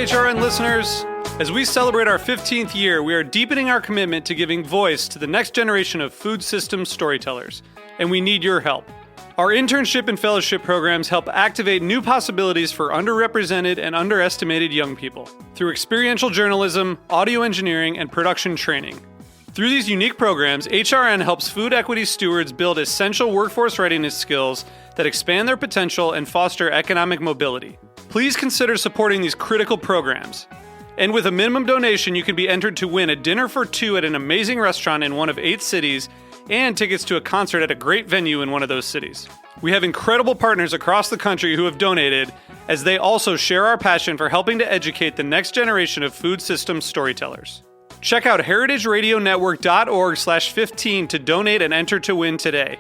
HRN listeners. As we celebrate our 15th year, we are deepening our commitment to giving voice to the next generation of food systems storytellers, and we need your help. Our internship and fellowship programs help activate new possibilities for underrepresented and underestimated young people through experiential journalism, audio engineering, and production training. Through these unique programs, HRN helps food equity stewards build essential workforce readiness skills that expand their potential and foster economic mobility. Please consider supporting these critical programs. And with a minimum donation, you can be entered to win a dinner for two at an amazing restaurant in one of 8 cities and tickets to a concert at a great venue in one of those cities. We have incredible partners across the country who have donated, as they also share our passion for helping to educate the next generation of food systems storytellers. Check out heritageradionetwork.org/15 to donate and enter to win today.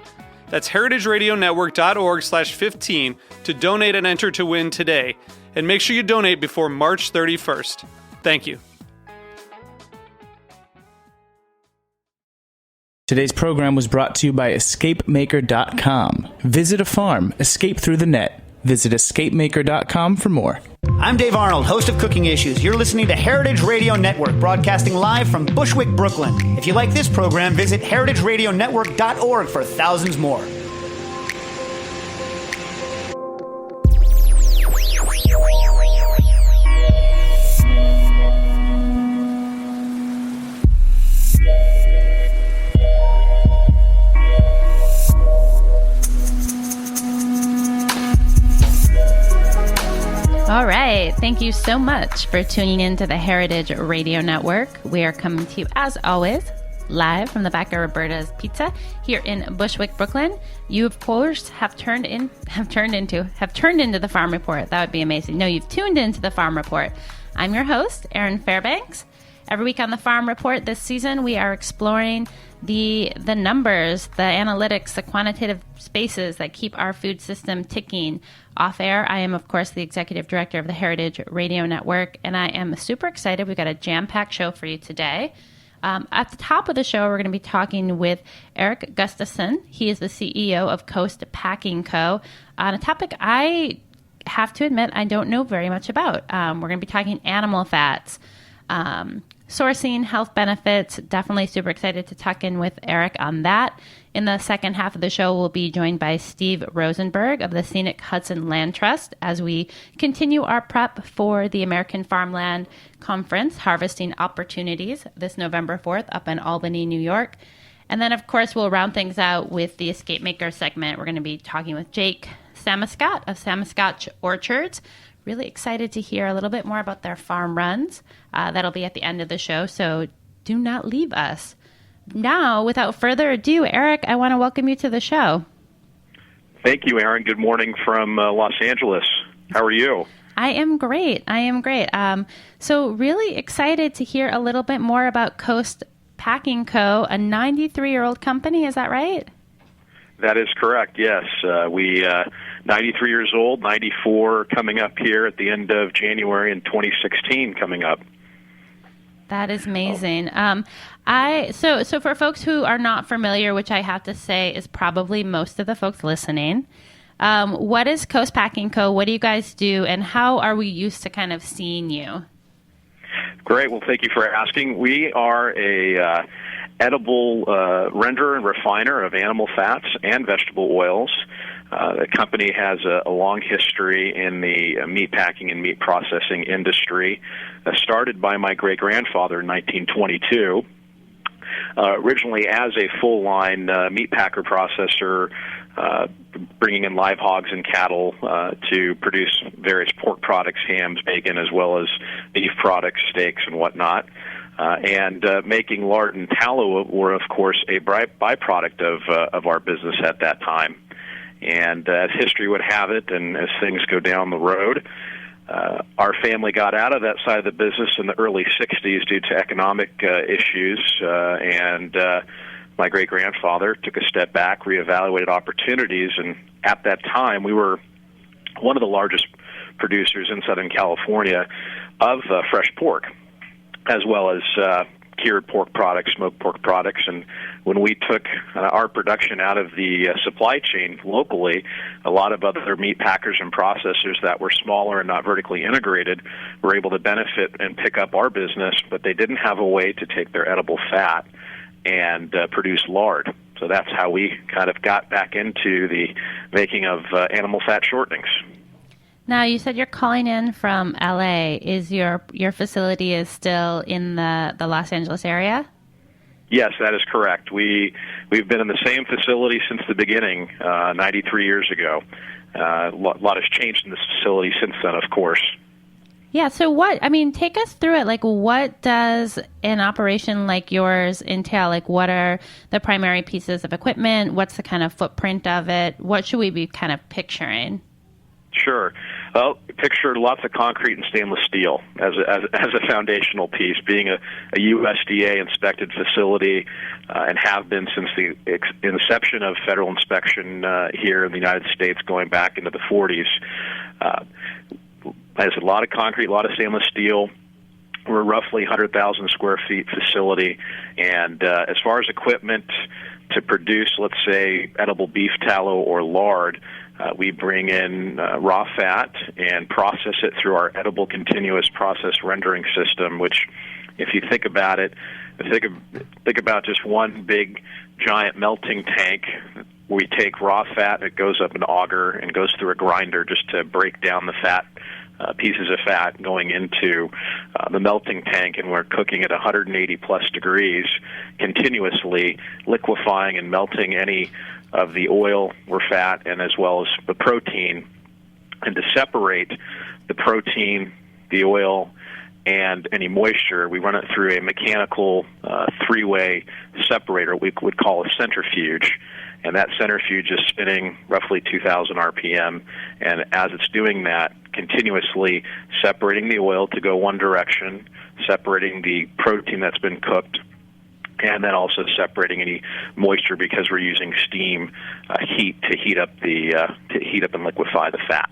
That's heritageradionetwork.org/15 to donate and enter to win today. And make sure you donate before March 31st. Thank you. Today's program was brought to you by EscapeMaker.com. Visit a farm, escape through the net. Visit EscapeMaker.com for more. I'm Dave Arnold, host of Cooking Issues. You're listening to Heritage Radio Network, broadcasting live from Bushwick, Brooklyn. If you like this program, visit heritageradionetwork.org for thousands more. All right. Thank you so much for tuning in to the Heritage Radio Network. We are coming to you, as always, live from the back of Roberta's Pizza here in Bushwick, Brooklyn. You, of course, have turned into the Farm Report. That would be amazing. No, you've tuned into the Farm Report. I'm your host, Erin Fairbanks. Every week on the Farm Report this season, we are exploring the numbers, the analytics, the quantitative spaces that keep our food system ticking. Off air, I am, of course, the executive director of the Heritage Radio Network, and I am super excited. We've got a jam-packed show for you today. At the top of the show, we're going to be talking with Eric Gustafson. He is the CEO of Coast Packing Co. on a topic I have to admit I don't know very much about. We're going to be talking animal fats, sourcing, health benefits. Definitely super excited to tuck in with Eric on that. In the second half of the show, we'll be joined by Steve Rosenberg of the Scenic Hudson Land Trust as we continue our prep for the American Farmland Conference, Harvesting Opportunities, this November 4th up in Albany, New York. And then, of course, we'll round things out with the EscapeMaker segment. We're going to be talking with Jake Samascott of Samascott Orchards. Really excited to hear a little bit more about their farm runs. That'll be at the end of the show, so do not leave us. Now, without further ado, Eric, I want to welcome you to the show. Thank you, Erin. Good morning from Los Angeles. How are you? I am great. So really excited to hear a little bit more about Coast Packing Co., a 93-year-old company. Is that right? That is correct, yes. We 93 years old, 94 coming up here at the end of January, and 2016 coming up. That is amazing. So for folks who are not familiar, which I have to say is probably most of the folks listening, what is Coast Packing Co.? What do you guys do, and how are we used to kind of seeing you? Great. Well, thank you for asking. We are a edible renderer and refiner of animal fats and vegetable oils. The company has a long history in the meat packing and meat processing industry, started by my great-grandfather in 1922, originally as a full-line meat packer processor, bringing in live hogs and cattle to produce various pork products, hams, bacon, as well as beef products, steaks, and whatnot. And making lard and tallow were, of course, a byproduct of our business at that time. And as history would have it, and as things go down the road, our family got out of that side of the business in the early 60s due to economic issues, and my great-grandfather took a step back, reevaluated opportunities, and at that time we were one of the largest producers in Southern California of fresh pork, as well as cured pork products, smoked pork products. And when we took our production out of the supply chain locally, a lot of other meat packers and processors that were smaller and not vertically integrated were able to benefit and pick up our business, but they didn't have a way to take their edible fat and produce lard. So that's how we kind of got back into the making of animal fat shortenings. Now, you said you're calling in from LA. Is your facility is still in the Los Angeles area? Yes, that is correct. We've been in the same facility since the beginning, 93 years ago. A lot has changed in this facility since then, of course. Yeah, so take us through it. Like, what does an operation like yours entail? Like, what are the primary pieces of equipment? What's the kind of footprint of it? What should we be kind of picturing? Sure. Well, picture lots of concrete and stainless steel as a foundational piece, being a USDA-inspected facility and have been since the inception of federal inspection here in the United States going back into the 40s. Has a lot of concrete, a lot of stainless steel. We're roughly 100,000 square feet facility, and as far as equipment to produce, let's say, edible beef tallow or lard, we bring in raw fat and process it through our edible continuous process rendering system, which, if you think about it, think about just one big giant melting tank. We take raw fat, it goes up an auger and goes through a grinder just to break down the fat, pieces of fat going into the melting tank, and we're cooking at 180 plus degrees continuously, liquefying and melting any of the oil or fat and as well as the protein. And to separate the protein, the oil, and any moisture, we run it through a mechanical three-way separator we would call a centrifuge. And that centrifuge is spinning roughly 2,000 RPM. And as it's doing that, continuously separating the oil to go one direction, separating the protein that's been cooked, and then also separating any moisture because we're using steam heat to heat up and liquefy the fat.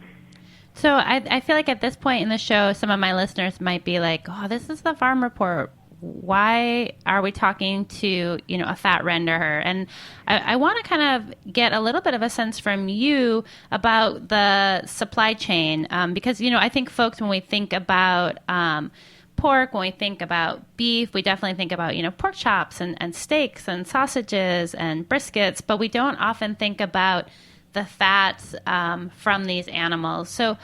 So I feel like at this point in the show, some of my listeners might be like, "Oh, this is the Farm Report. Why are we talking to a fat renderer?" And I want to kind of get a little bit of a sense from you about the supply chain, because I think folks, when we think about pork, when we think about beef, we definitely think about pork chops and steaks and sausages and briskets, but we don't often think about the fats from these animals. So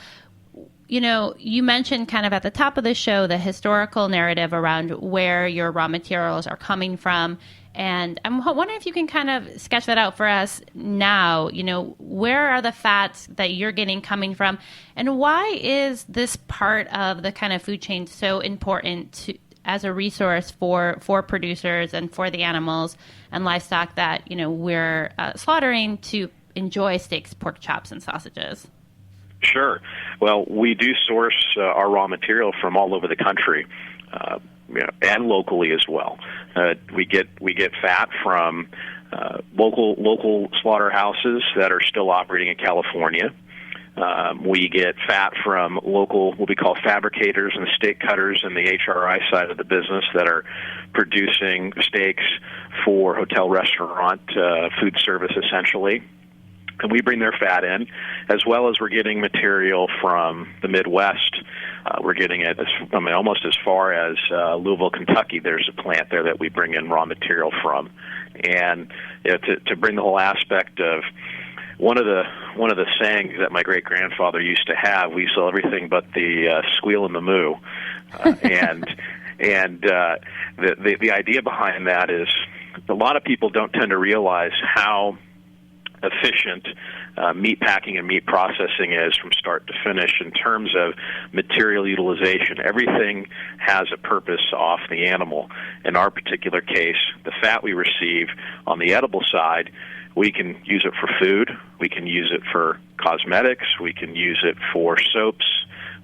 you mentioned kind of at the top of the show the historical narrative around where your raw materials are coming from. And I'm wondering if you can kind of sketch that out for us now. Where are the fats that you're getting coming from? And why is this part of the kind of food chain so important as a resource for producers and for the animals and livestock that, we're slaughtering to enjoy steaks, pork chops, and sausages? Sure. Well, we do source our raw material from all over the country, and locally as well. We get fat from local slaughterhouses that are still operating in California. We get fat from local, what we call fabricators and steak cutters in the HRI side of the business that are producing steaks for hotel, restaurant, food service, essentially. And we bring their fat in, as well as we're getting material from the Midwest. We're getting it almost as far as Louisville, Kentucky. There's a plant there that we bring in raw material from. And to bring the whole aspect of one of the sayings that my great-grandfather used to have, we sell everything but the squeal and the moo. And the idea behind that is a lot of people don't tend to realize how efficient meat packing and meat processing is from start to finish in terms of material utilization. Everything has a purpose off the animal. In our particular case, the fat we receive on the edible side, we can use it for food, we can use it for cosmetics, we can use it for soaps,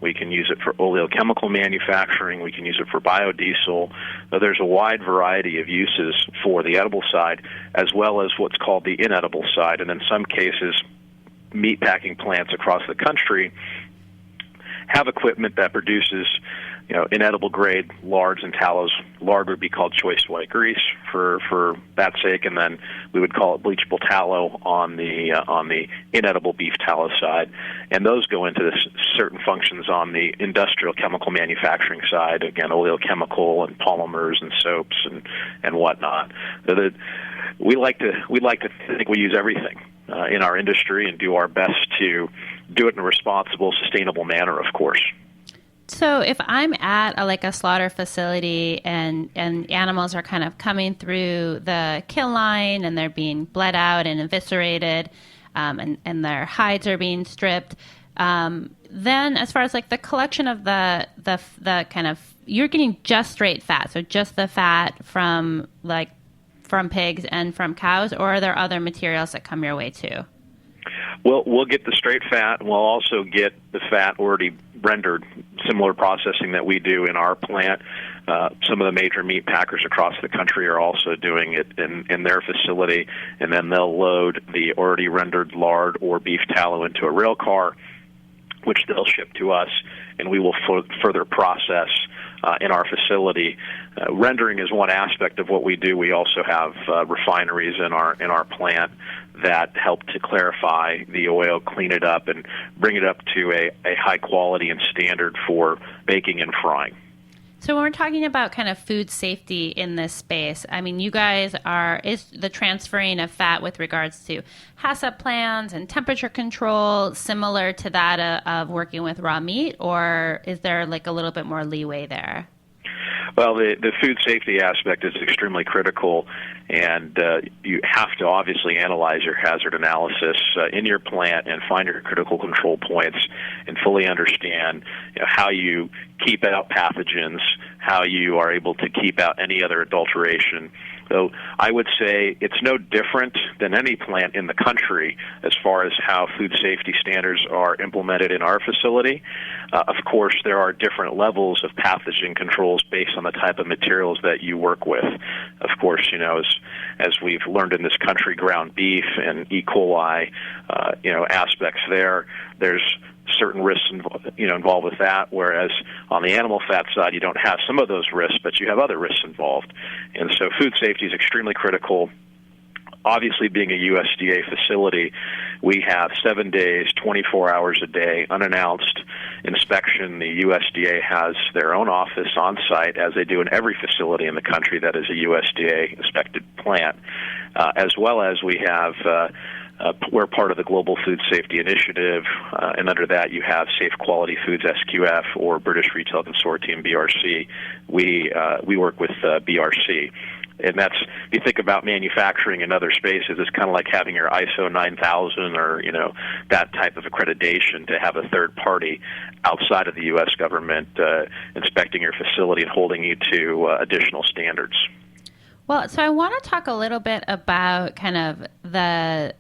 we can use it for oleochemical manufacturing, we can use it for biodiesel. There's a wide variety of uses for the edible side, as well as what's called the inedible side. And in some cases, meatpacking plants across the country have equipment that produces inedible grade lards and tallows. Lard would be called choice white grease for that sake, and then we would call it bleachable tallow on the inedible beef tallow side. And those go into certain functions on the industrial chemical manufacturing side. Again, oleochemical and polymers and soaps and whatnot. So that we like to think we use everything in our industry and do our best to do it in a responsible, sustainable manner, of course. So if I'm at a slaughter facility and animals are kind of coming through the kill line and they're being bled out and eviscerated, and their hides are being stripped, then as far as the collection of the kind of, you're getting just straight fat, so just the fat from pigs and from cows, or are there other materials that come your way too? We'll get the straight fat, and we'll also get the fat already rendered, similar processing that we do in our plant. Some of the major meat packers across the country are also doing it in their facility, and then they'll load the already rendered lard or beef tallow into a rail car, which they'll ship to us, and we will further process in our facility. Rendering is one aspect of what we do. We also have refineries in our plant that help to clarify the oil, clean it up, and bring it up to a high quality and standard for baking and frying. So when we're talking about kind of food safety in this space, I mean, you guys is the transferring of fat with regards to HACCP plans and temperature control similar to that of working with raw meat, or is there a little bit more leeway there? Well, the food safety aspect is extremely critical, and you have to obviously analyze your hazard analysis in your plant and find your critical control points and fully understand how you keep out pathogens, how you are able to keep out any other adulteration. So I would say it's no different than any plant in the country as far as how food safety standards are implemented in our facility. Of course, there are different levels of pathogen controls based on the type of materials that you work with. Of course, as we've learned in this country, ground beef and E. coli, aspects there's certain risks involved with that, whereas on the animal fat side you don't have some of those risks, but you have other risks involved. And so food safety is extremely critical. Obviously, being a USDA facility, we have 7 days, 24 hours a day, unannounced inspection. The USDA has their own office on site, as they do in every facility in the country that is a USDA-inspected plant, as well as we have we're part of the Global Food Safety Initiative, and under that you have Safe Quality Foods, SQF, or British Retail Consortium, BRC. We work with BRC. And that's, if you think about manufacturing in other spaces, it's kind of like having your ISO 9000 or, that type of accreditation to have a third party outside of the U.S. government inspecting your facility and holding you to additional standards. Well, so I want to talk a little bit about kind of the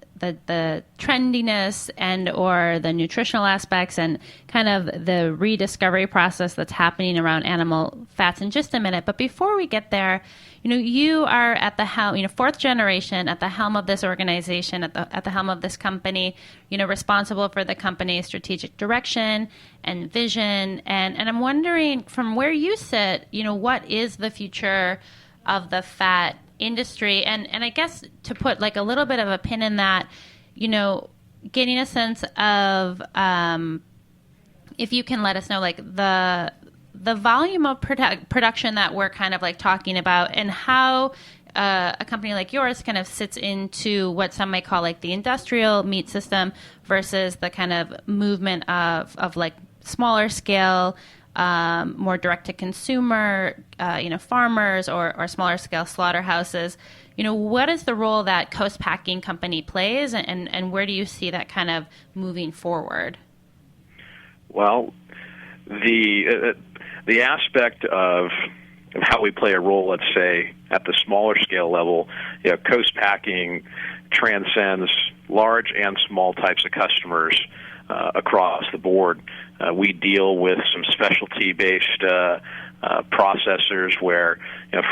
trendiness and or the nutritional aspects and kind of the rediscovery process that's happening around animal fats in just a minute. But before we get there, you are at the helm, fourth generation at the helm of this organization, at the helm of this company, responsible for the company's strategic direction and vision. And I'm wondering, from where you sit, what is the future of the fat industry? And I guess to put a little bit of a pin in that, getting a sense of if you can let us know the volume of production that we're kind of talking about, and how a company like yours kind of sits into what some might call the industrial meat system versus the kind of movement of smaller scale, more direct to consumer, farmers or smaller scale slaughterhouses. What is the role that Coast Packing Company plays, and where do you see that kind of moving forward? Well, the aspect of how we play a role, let's say, at the smaller scale level, Coast Packing transcends large and small types of customers across the board. We deal with some specialty-based processors where,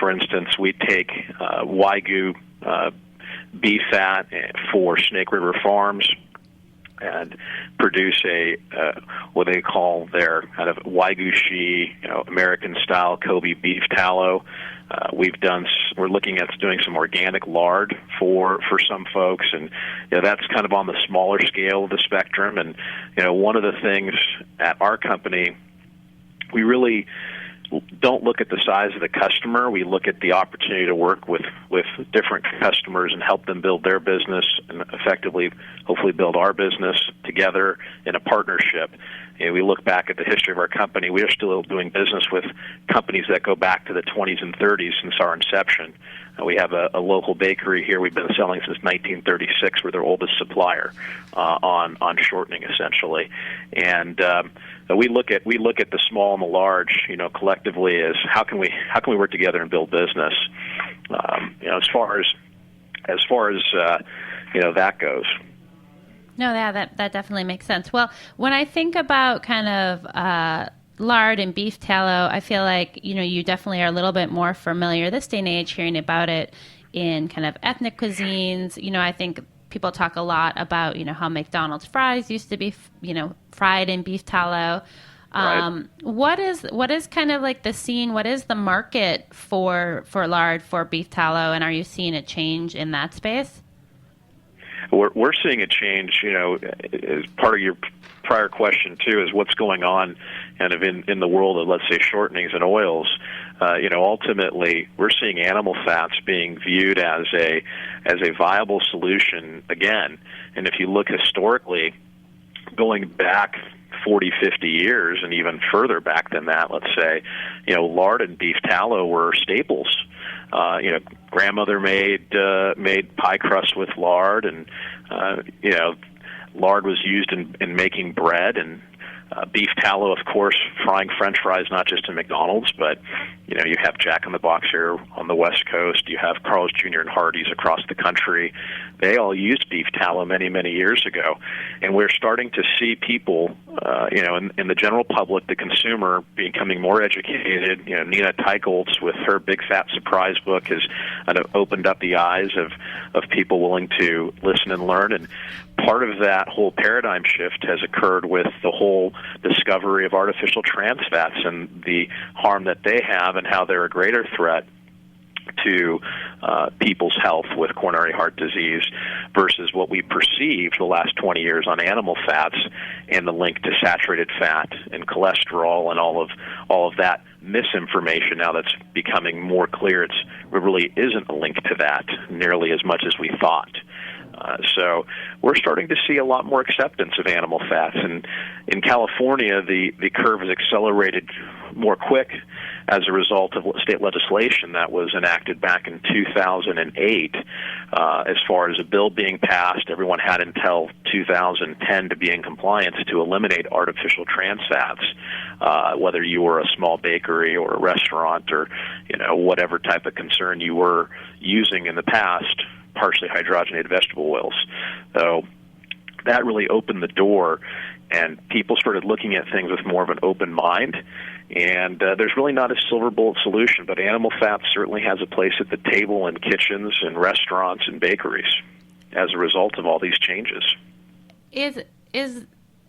for instance, we take Wagyu beef fat for Snake River Farms. and produce a what they call their kind of Wagyu-shi, American-style Kobe beef tallow. We're looking at doing some organic lard for some folks, and that's kind of on the smaller scale of the spectrum. And one of the things at our company, we really don't look at the size of the customer. We look at the opportunity to work with different customers and help them build their business and effectively, hopefully, build our business together in a partnership. We look back at the history of our company. We are still doing business with companies that go back to the 20s and 30s since our inception. We have a local bakery here we've been selling since 1936. We're their oldest supplier on shortening, essentially. And we look at the small and the large, collectively as how can we work together and build business. As far as that goes. No, that definitely makes sense. Well, when I think about kind of lard and beef tallow, I feel like, you definitely are a little bit more familiar this day and age hearing about it in kind of ethnic cuisines. I think people talk a lot about, how McDonald's fries used to be, fried in beef tallow. Right. What is kind of like the scene? What is the market for lard, for beef tallow? And are you seeing a change in that space? We're seeing a change, as part of your prior question too, is what's going on kind of in the world of, let's say, shortenings and oils. Ultimately, we're seeing animal fats being viewed as a viable solution again. And if you look historically, going back 40, 50 years, and even further back than that, let's say, lard and beef tallow were staples. Grandmother made pie crust with lard, and lard was used in making bread, and beef tallow, of course, frying French fries, not just in McDonald's, but you have Jack in the Box here on the West Coast. You have Carl's Jr. and Hardee's across the country. They all used beef tallow many, many years ago, and we're starting to see people, in the general public, the consumer, becoming more educated. Nina Teicholz with her Big Fat Surprise book has kind of opened up the eyes of people willing to listen and learn, and part of that whole paradigm shift has occurred with the whole discovery of artificial trans fats and the harm that they have and how they're a greater threat to people's health with coronary heart disease versus what we perceived the last 20 years on animal fats and the link to saturated fat and cholesterol and all of that misinformation. Now that's becoming more clear. It really isn't a link to that nearly as much as we thought. So we're starting to see a lot more acceptance of animal fats. And in California, the curve has accelerated more quick as a result of state legislation that was enacted back in 2008. As far as a bill being passed, everyone had until 2010 to be in compliance to eliminate artificial trans fats, whether you were a small bakery or a restaurant or whatever type of concern you were using in the past. Partially hydrogenated vegetable oils. So that really opened the door, and people started looking at things with more of an open mind. And there's really not a silver bullet solution, but animal fat certainly has a place at the table in kitchens and restaurants and bakeries as a result of all these changes. Is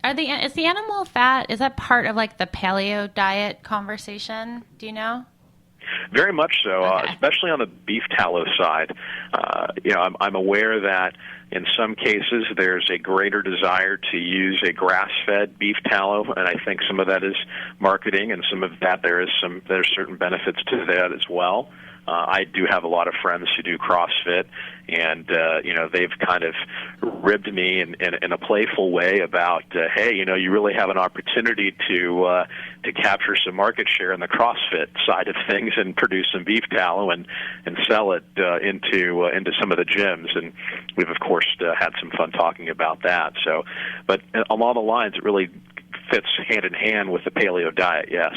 the animal fat, is that part of like the paleo diet conversation? Do you know? Very much so, okay. Especially on the beef tallow side. I'm aware that in some cases there's a greater desire to use a grass-fed beef tallow, and I think some of that is marketing, and some of that there's certain benefits to that as well. I do have a lot of friends who do CrossFit, and they've kind of ribbed me in a playful way about, hey, you really have an opportunity to capture some market share in the CrossFit side of things and produce some beef tallow and sell it into some of the gyms. And we've of course had some fun talking about that. So, but along the lines, it really fits hand in hand with the paleo diet. Yes.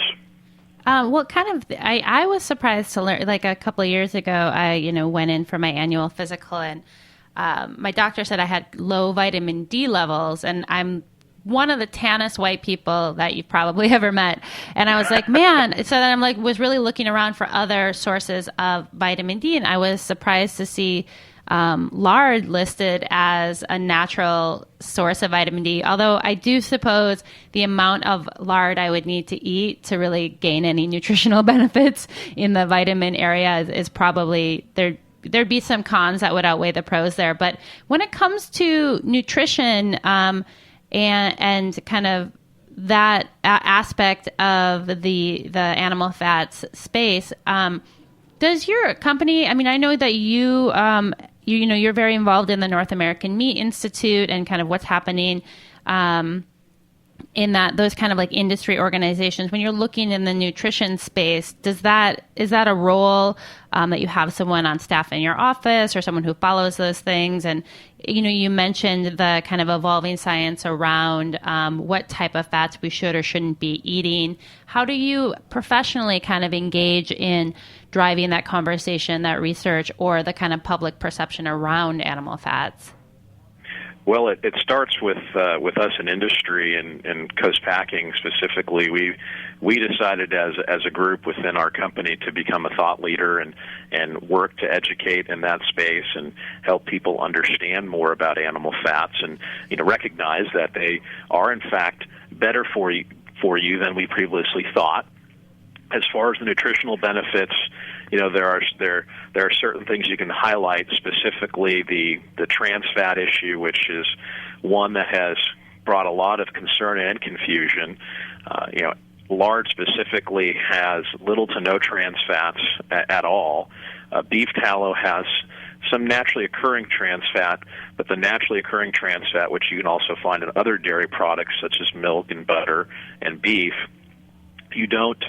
Well, I was surprised to learn, like a couple of years ago, I, went in for my annual physical, and my doctor said I had low vitamin D levels, and I'm one of the tannest white people that you've probably ever met. And I was like, man, so then was really looking around for other sources of vitamin D, and I was surprised to see lard listed as a natural source of vitamin D, although I do suppose the amount of lard I would need to eat to really gain any nutritional benefits in the vitamin area is probably there'd be some cons that would outweigh the pros there. But when it comes to nutrition and kind of that aspect of the animal fats space, does your company, I mean, I know that you're very involved in the North American Meat Institute and kind of what's happening in those kind of like industry organizations. When you're looking in the nutrition space, is that a role that you have someone on staff in your office or someone who follows those things? And you mentioned the kind of evolving science around what type of fats we should or shouldn't be eating. How do you professionally kind of engage in driving that conversation, that research, or the kind of public perception around animal fats? Well, it starts with us in industry and Coast Packing specifically. We decided as a group within our company to become a thought leader and work to educate in that space and help people understand more about animal fats and recognize that they are in fact better for you than we previously thought. As far as the nutritional benefits, there are certain things you can highlight, specifically the trans fat issue, which is one that has brought a lot of concern and confusion. Lard specifically has little to no trans fats at all. Beef tallow has some naturally occurring trans fat, but the naturally occurring trans fat, which you can also find in other dairy products such as milk and butter and beef, you don't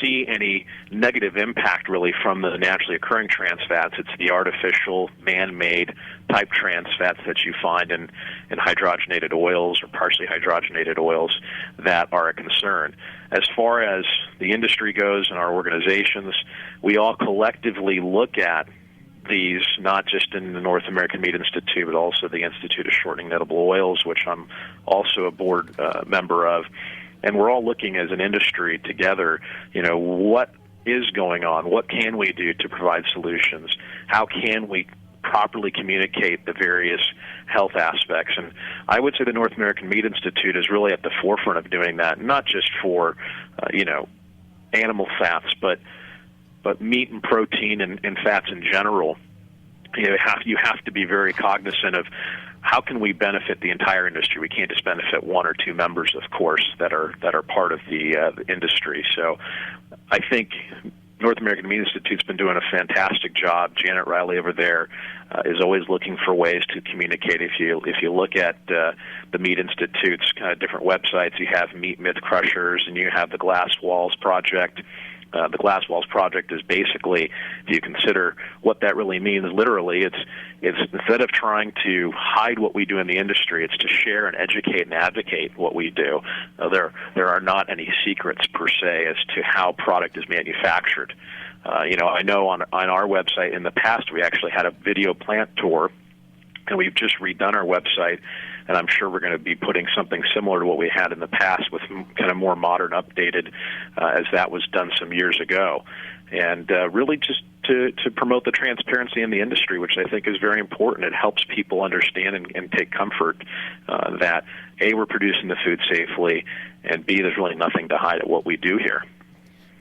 see any negative impact really from the naturally occurring trans fats. It's the artificial, man-made type trans fats that you find in hydrogenated oils or partially hydrogenated oils that are a concern. As far as the industry goes and our organizations, we all collectively look at these, not just in the North American Meat Institute, but also the Institute of Shortening Edible Oils, which I'm also a board member of. And we're all looking as an industry together, what is going on? What can we do to provide solutions? How can we properly communicate the various health aspects? And I would say the North American Meat Institute is really at the forefront of doing that, not just for, animal fats, but meat and protein and fats in general. You have to be very cognizant of how can we benefit the entire industry. We can't just benefit one or two members, of course, that are part of the industry. So I think North American Meat Institute's been doing a fantastic job. Janet Riley over there is always looking for ways to communicate. If you look at the Meat Institute's kind of different websites, you have Meat Myth Crushers and you have the Glass Walls Project. The Glass Walls Project is basically, if you consider what that really means, literally, it's instead of trying to hide what we do in the industry, it's to share and educate and advocate what we do. There are not any secrets per se as to how product is manufactured. I know on our website in the past we actually had a video plant tour, and we've just redone our website. And I'm sure we're going to be putting something similar to what we had in the past with kind of more modern, updated, as that was done some years ago. And really just to promote the transparency in the industry, which I think is very important. It helps people understand and take comfort that, A, we're producing the food safely, and B, there's really nothing to hide at what we do here.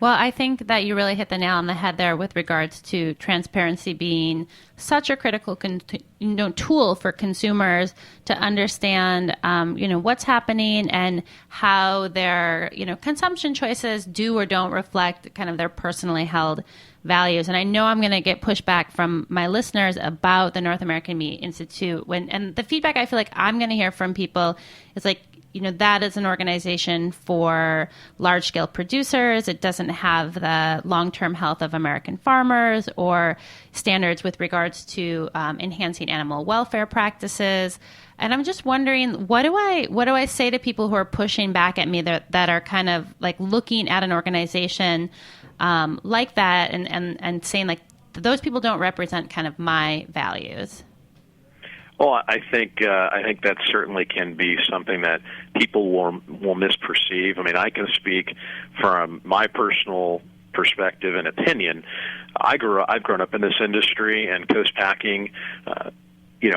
Well, I think that you really hit the nail on the head there with regards to transparency being such a critical tool for consumers to understand, what's happening and how their, consumption choices do or don't reflect kind of their personally held values. And I know I'm going to get pushback from my listeners about the North American Meat Institute. And the feedback I feel like I'm going to hear from people is like, that is an organization for large-scale producers. It doesn't have the long-term health of American farmers or standards with regards to enhancing animal welfare practices. And I'm just wondering, what do I say to people who are pushing back at me that are kind of like looking at an organization like that and saying like those people don't represent kind of my values? Well, I think that certainly can be something that people will misperceive. I mean, I can speak from my personal perspective and opinion. I've grown up in this industry, and Coast Packing,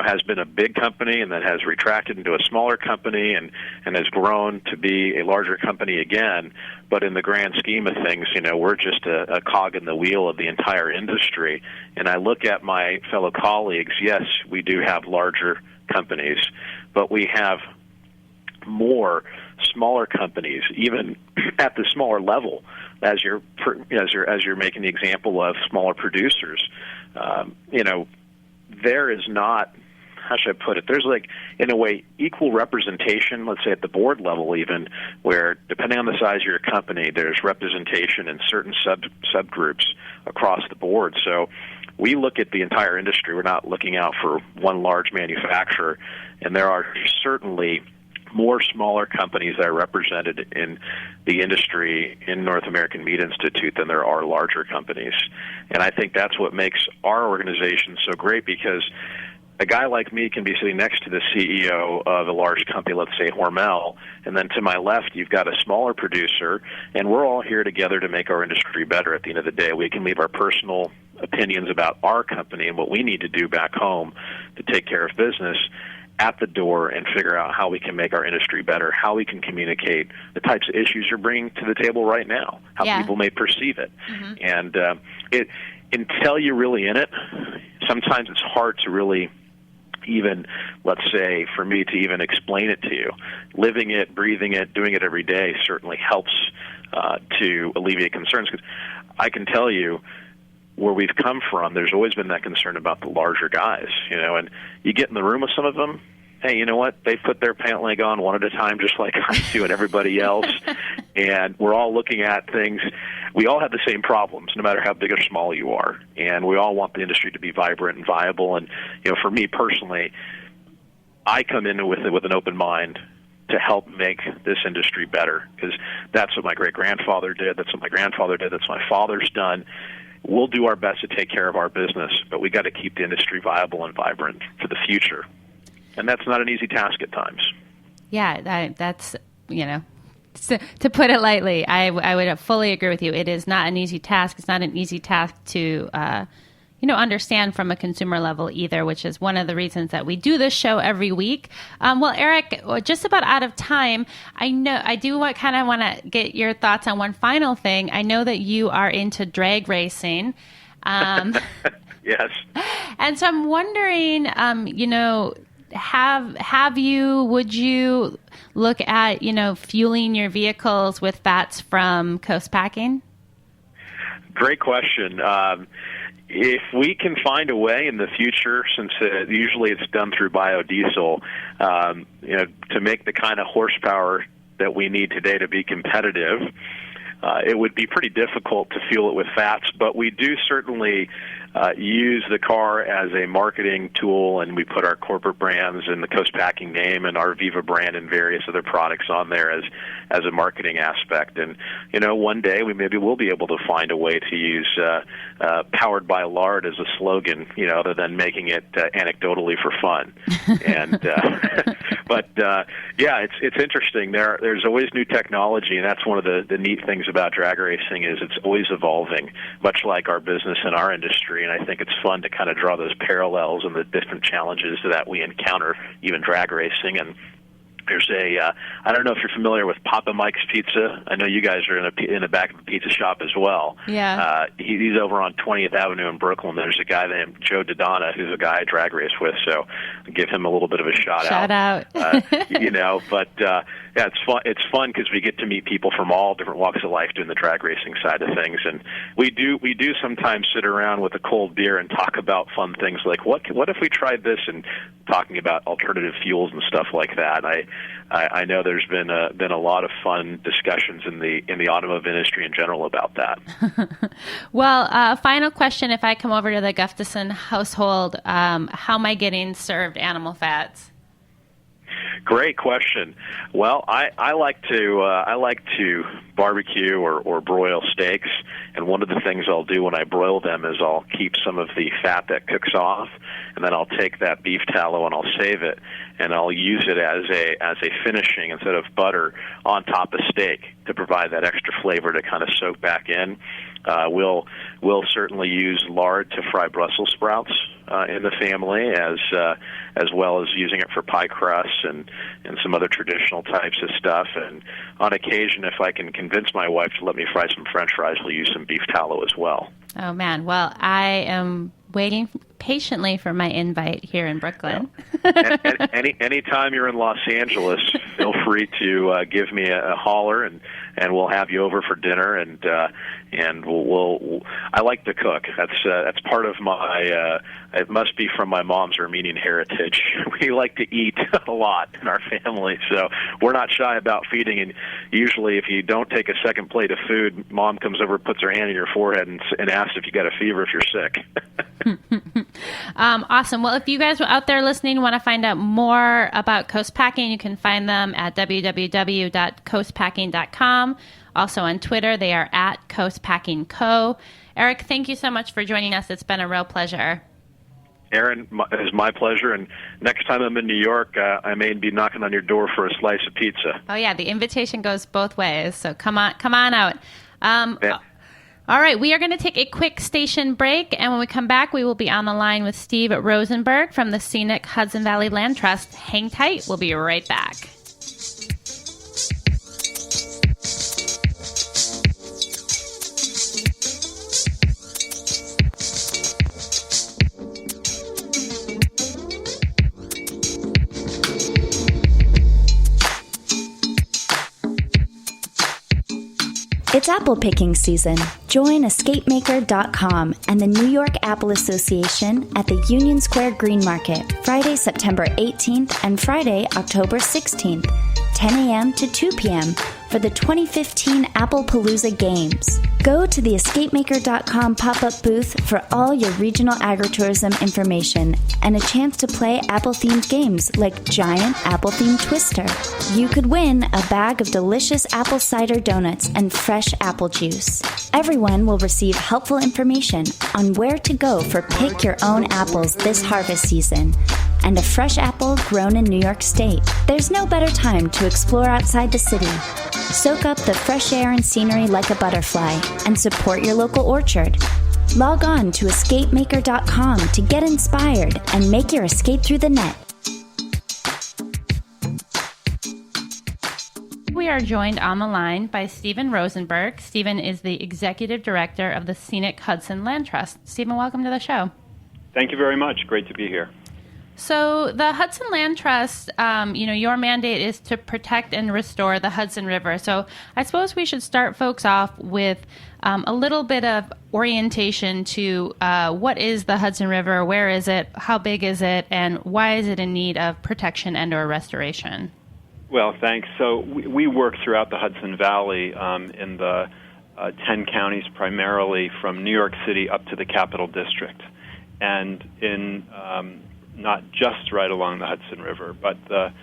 has been a big company and then has retracted into a smaller company and has grown to be a larger company again. But in the grand scheme of things, we're just a cog in the wheel of the entire industry. And I look at my fellow colleagues, yes, we do have larger companies, but we have more smaller companies, even at the smaller level, as you're making the example of smaller producers. There is not, how should I put it, there's in a way, equal representation, let's say at the board level even, where depending on the size of your company, there's representation in certain subgroups across the board. So we look at the entire industry. We're not looking out for one large manufacturer, and there are certainly more smaller companies that are represented in the industry in North American Meat Institute than there are larger companies. And I think that's what makes our organization so great, because a guy like me can be sitting next to the CEO of a large company, let's say Hormel, and then to my left you've got a smaller producer, and we're all here together to make our industry better. At the end of the day, we can leave our personal opinions about our company and what we need to do back home to take care of business at the door and figure out how we can make our industry better, how we can communicate the types of issues you're bringing to the table right now, how people may perceive it. Mm-hmm. And until you're really in it, sometimes it's hard to really even, let's say, for me to even explain it to you. Living it, breathing it, doing it every day certainly helps to alleviate concerns. Because I can tell you, where we've come from, there's always been that concern about the larger guys, and you get in the room with some of them, hey, you know what? They put their pant leg on one at a time just like I do and everybody else, and we're all looking at things. We all have the same problems, no matter how big or small you are, and we all want the industry to be vibrant and viable. And, for me personally, I come in with an open mind to help make this industry better, because that's what my great-grandfather did, that's what my grandfather did, that's what my father's done. We'll do our best to take care of our business, but we got to keep the industry viable and vibrant for the future. And that's not an easy task at times. Yeah, that's, to put it lightly, I would fully agree with you. It is not an easy task. It's not an easy task to, understand from a consumer level either, which is one of the reasons that we do this show every week. Well, Eric, just about out of time. I know I do want to get your thoughts on one final thing. I know that you are into drag racing. Yes. And so I'm wondering, would you look at, fueling your vehicles with fats from Coast Packing? Great question. If we can find a way in the future, since usually it's done through biodiesel, to make the kind of horsepower that we need today to be competitive, it would be pretty difficult to fuel it with fats, but we do certainly use the car as a marketing tool, and we put our corporate brands and the Coast Packing name and our Viva brand and various other products on there as a marketing aspect. And, one day we maybe will be able to find a way to use powered by lard as a slogan, other than making it anecdotally for fun. And it's interesting. There's always new technology, and that's one of the neat things about drag racing is it's always evolving, much like our business and our industry. And I think it's fun to kind of draw those parallels and the different challenges that we encounter, even drag racing. And there's I don't know if you're familiar with Papa Mike's Pizza. I know you guys are in the back of a pizza shop as well. Yeah. He's over on 20th Avenue in Brooklyn. There's a guy named Joe Dodonna who's a guy I drag race with, so I'll give him a little bit of a shout out. It's fun. It's fun because we get to meet people from all different walks of life doing the drag racing side of things, and we do sometimes sit around with a cold beer and talk about fun things like what if we tried this, and talking about alternative fuels and stuff like that. I know there's been a lot of fun discussions in the automotive industry in general about that. Well, final question: if I come over to the Gustafson household, how am I getting served animal fats? Great question. Well, I like to barbecue or broil steaks, and one of the things I'll do when I broil them is I'll keep some of the fat that cooks off, and then I'll take that beef tallow and I'll save it, and I'll use it as a finishing instead of butter on top of steak to provide that extra flavor to kind of soak back in. We'll certainly use lard to fry Brussels sprouts in the family, as well as using it for pie crusts and some other traditional types of stuff. And on occasion, if I can convince my wife to let me fry some French fries, we'll use some beef tallow as well. Oh, man. Well, I am waiting patiently for my invite here in Brooklyn. Yeah. Anytime you're in Los Angeles, feel free to give me a holler, and we'll have you over for dinner. And we'll I like to cook. That's part of my. It must be from my mom's Armenian heritage. We like to eat a lot in our family, so we're not shy about feeding. And usually, if you don't take a second plate of food, Mom comes over, puts her hand on your forehead, and asks if you got a fever, if you're sick. Awesome. Well, if you guys out there listening want to find out more about Coast Packing, you can find them at www.coastpacking.com. Also on Twitter, they are at Coast Packing Co. Eric, thank you so much for joining us. It's been a real pleasure. Erin, it is my pleasure. And next time I'm in New York, I may be knocking on your door for a slice of pizza. Oh, yeah. The invitation goes both ways. So come on out. All right, we are going to take a quick station break, and when we come back, we will be on the line with Steve Rosenberg from the Scenic Hudson Valley Land Trust. Hang tight. We'll be right back. It's apple picking season. Join EscapeMaker.com and the New York Apple Association at the Union Square Green Market, Friday, September 18th and Friday, October 16th, 10 a.m. to 2 p.m. for the 2015 Applepalooza Games. Go to the EscapeMaker.com pop-up booth for all your regional agritourism information and a chance to play apple-themed games like Giant Apple-Themed Twister. You could win a bag of delicious apple cider donuts and fresh apple juice. Everyone will receive helpful information on where to go for pick your own apples this harvest season and a fresh apple grown in New York State. There's no better time to explore outside the city. Soak up the fresh air and scenery like a butterfly and support your local orchard. Log on to EscapeMaker.com to get inspired and make your escape through the net. We are joined on the line by Stephen Rosenberg. Stephen is the Executive Director of the Scenic Hudson Land Trust. Stephen, welcome to the show. Thank you very much. Great to be here. So the Hudson Land Trust, your mandate is to protect and restore the Hudson River. So I suppose we should start folks off with a little bit of orientation to what is the Hudson River, where is it, how big is it, and why is it in need of protection and or restoration? Well, thanks. So we work throughout the Hudson Valley in the 10 counties, primarily from New York City up to the Capital District. And in not just right along the Hudson River, but the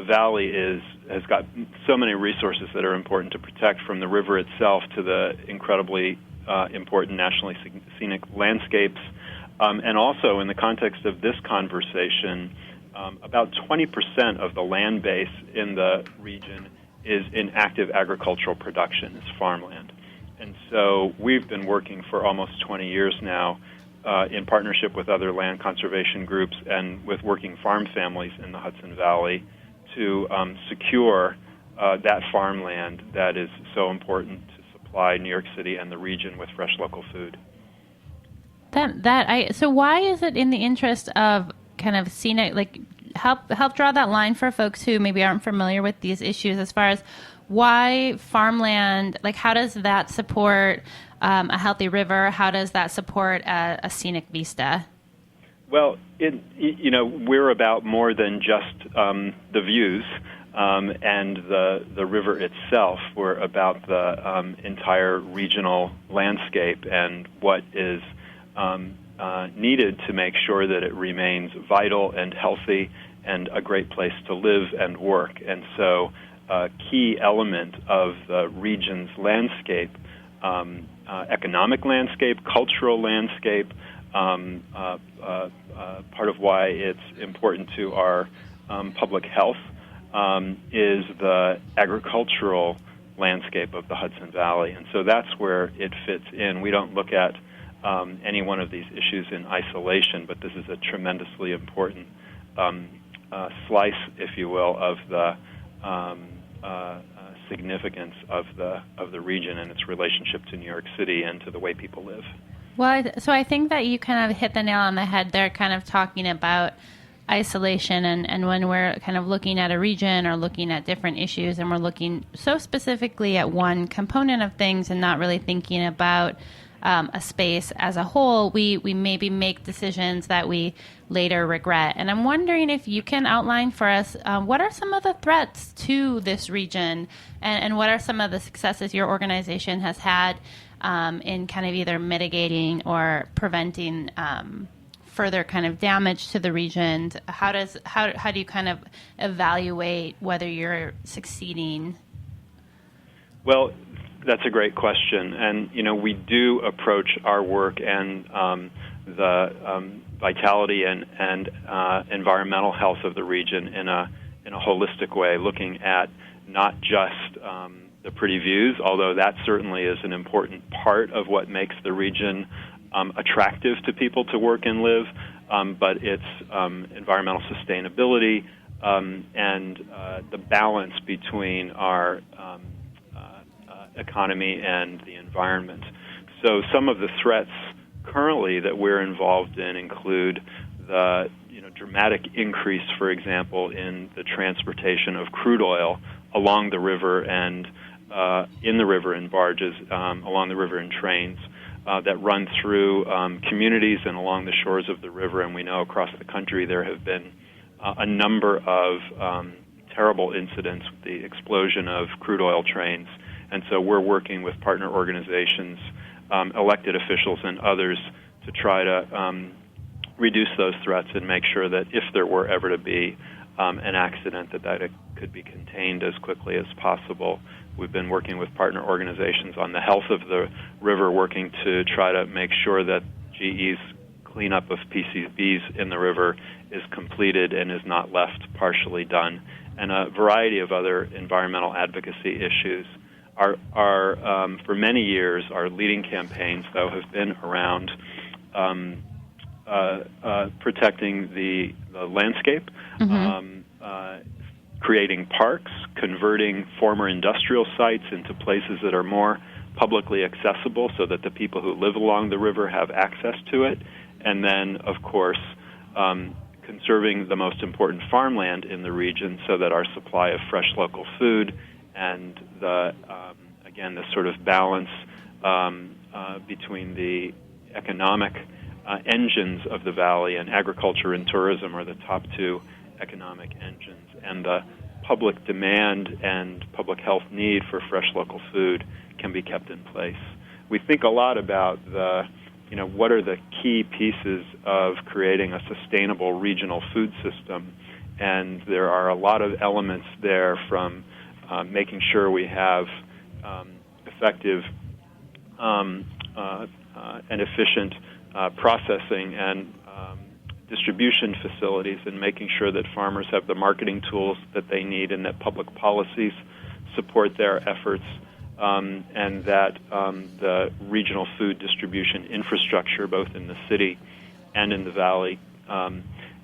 valley has got so many resources that are important to protect, from the river itself to the incredibly important nationally scenic landscapes. And also, in the context of this conversation, about 20% of the land base in the region is in active agricultural production, it's farmland. And so we've been working for almost 20 years now in partnership with other land conservation groups and with working farm families in the Hudson Valley to secure that farmland that is so important to supply New York City and the region with fresh local food. So why is it in the interest of kind of scenic, like help draw that line for folks who maybe aren't familiar with these issues, as far as why farmland, like how does that support a healthy river? How does that support a scenic vista? Well, we're about more than just the views and the river itself. We're about the entire regional landscape and what is needed to make sure that it remains vital and healthy and a great place to live and work. And so a key element of the region's landscape, economic landscape, cultural landscape, part of why it's important to our public health is the agricultural landscape of the Hudson Valley. And so that's where it fits in. We don't look at any one of these issues in isolation, but this is a tremendously important slice, if you will, of the significance of the region and its relationship to New York City and to the way people live. Well, so I think that you kind of hit the nail on the head there, kind of talking about isolation and when we're kind of looking at a region or looking at different issues and we're looking so specifically at one component of things and not really thinking about a space as a whole, we maybe make decisions that we later regret. And I'm wondering if you can outline for us what are some of the threats to this region and what are some of the successes your organization has had in kind of either mitigating or preventing further kind of damage to the region. How do you kind of evaluate whether you're succeeding? Well, that's a great question, and we do approach our work and the vitality and environmental health of the region in a holistic way, looking at not just the pretty views, although that certainly is an important part of what makes the region attractive to people to work and live, but its environmental sustainability and the balance between our economy and the environment. So some of the threats currently that we're involved in include the dramatic increase, for example, in the transportation of crude oil along the river and in the river in barges, along the river in trains that run through communities and along the shores of the river. And we know across the country there have been a number of terrible incidents with the explosion of crude oil trains. And so we're working with partner organizations, elected officials, and others to try to reduce those threats and make sure that if there were ever to be an accident, that it could be contained as quickly as possible. We've been working with partner organizations on the health of the river, working to try to make sure that GE's cleanup of PCBs in the river is completed and is not left partially done, and a variety of other environmental advocacy issues. For many years, our leading campaigns, though, have been around protecting the landscape, creating parks, converting former industrial sites into places that are more publicly accessible so that the people who live along the river have access to it, and then, of course, conserving the most important farmland in the region so that our supply of fresh local food and the sort of balance between the economic engines of the valley, and agriculture and tourism are the top two economic engines, and the public demand and public health need for fresh local food can be kept in place. We think a lot about what are the key pieces of creating a sustainable regional food system, and there are a lot of elements there, from making sure we have effective and efficient processing and distribution facilities, and making sure that farmers have the marketing tools that they need and that public policies support their efforts, and that the regional food distribution infrastructure, both in the city and in the valley,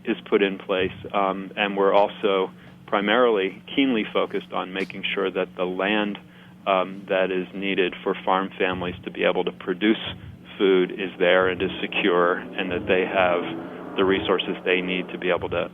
is put in place. And we're also primarily keenly focused on making sure that the land that is needed for farm families to be able to produce food is there and is secure, and that they have the resources they need to be able to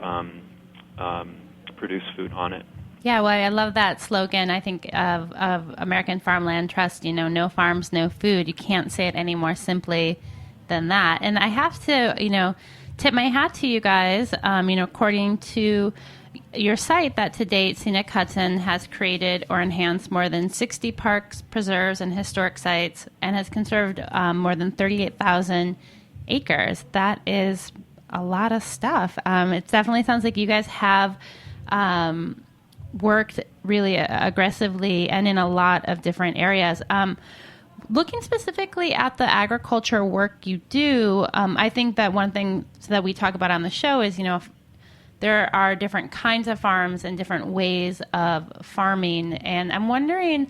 produce food on it. Yeah, well, I love that slogan, I think, of American Farmland Trust, no farms, no food. You can't say it any more simply than that. And I have to, tip my hat to you guys, according to your site, that to date, Scenic Hudson has created or enhanced more than 60 parks, preserves, and historic sites, and has conserved more than 38,000 acres. That is a lot of stuff. It definitely sounds like you guys have worked really aggressively and in a lot of different areas. Looking specifically at the agriculture work you do, I think that one thing that we talk about on the show is, there are different kinds of farms and different ways of farming. And I'm wondering,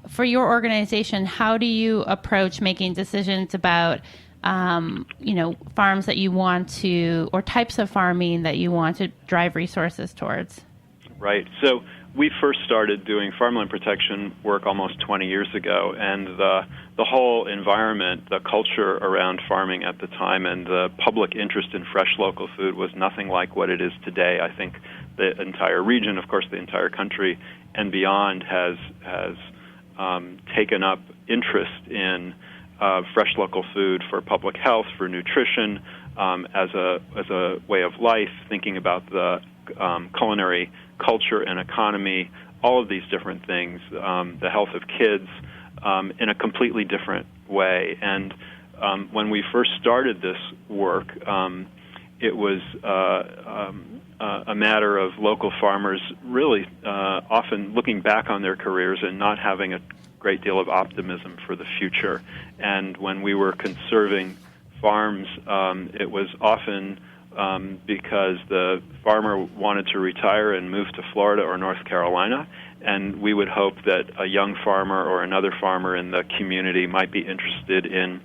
for your organization, how do you approach making decisions about, farms that you want to, or types of farming that you want to drive resources towards? Right. So we first started doing farmland protection work almost 20 years ago, and the whole environment, the culture around farming at the time, and the public interest in fresh local food was nothing like what it is today. I think the entire region, of course, the entire country and beyond, has taken up interest in fresh local food for public health, for nutrition, as a way of life, thinking about the culinary culture and economy, all of these different things, the health of kids, in a completely different way. And when we first started this work, it was a matter of local farmers really often looking back on their careers and not having a great deal of optimism for the future. And when we were conserving farms, it was often because the farmer wanted to retire and move to Florida or North Carolina, and we would hope that a young farmer or another farmer in the community might be interested in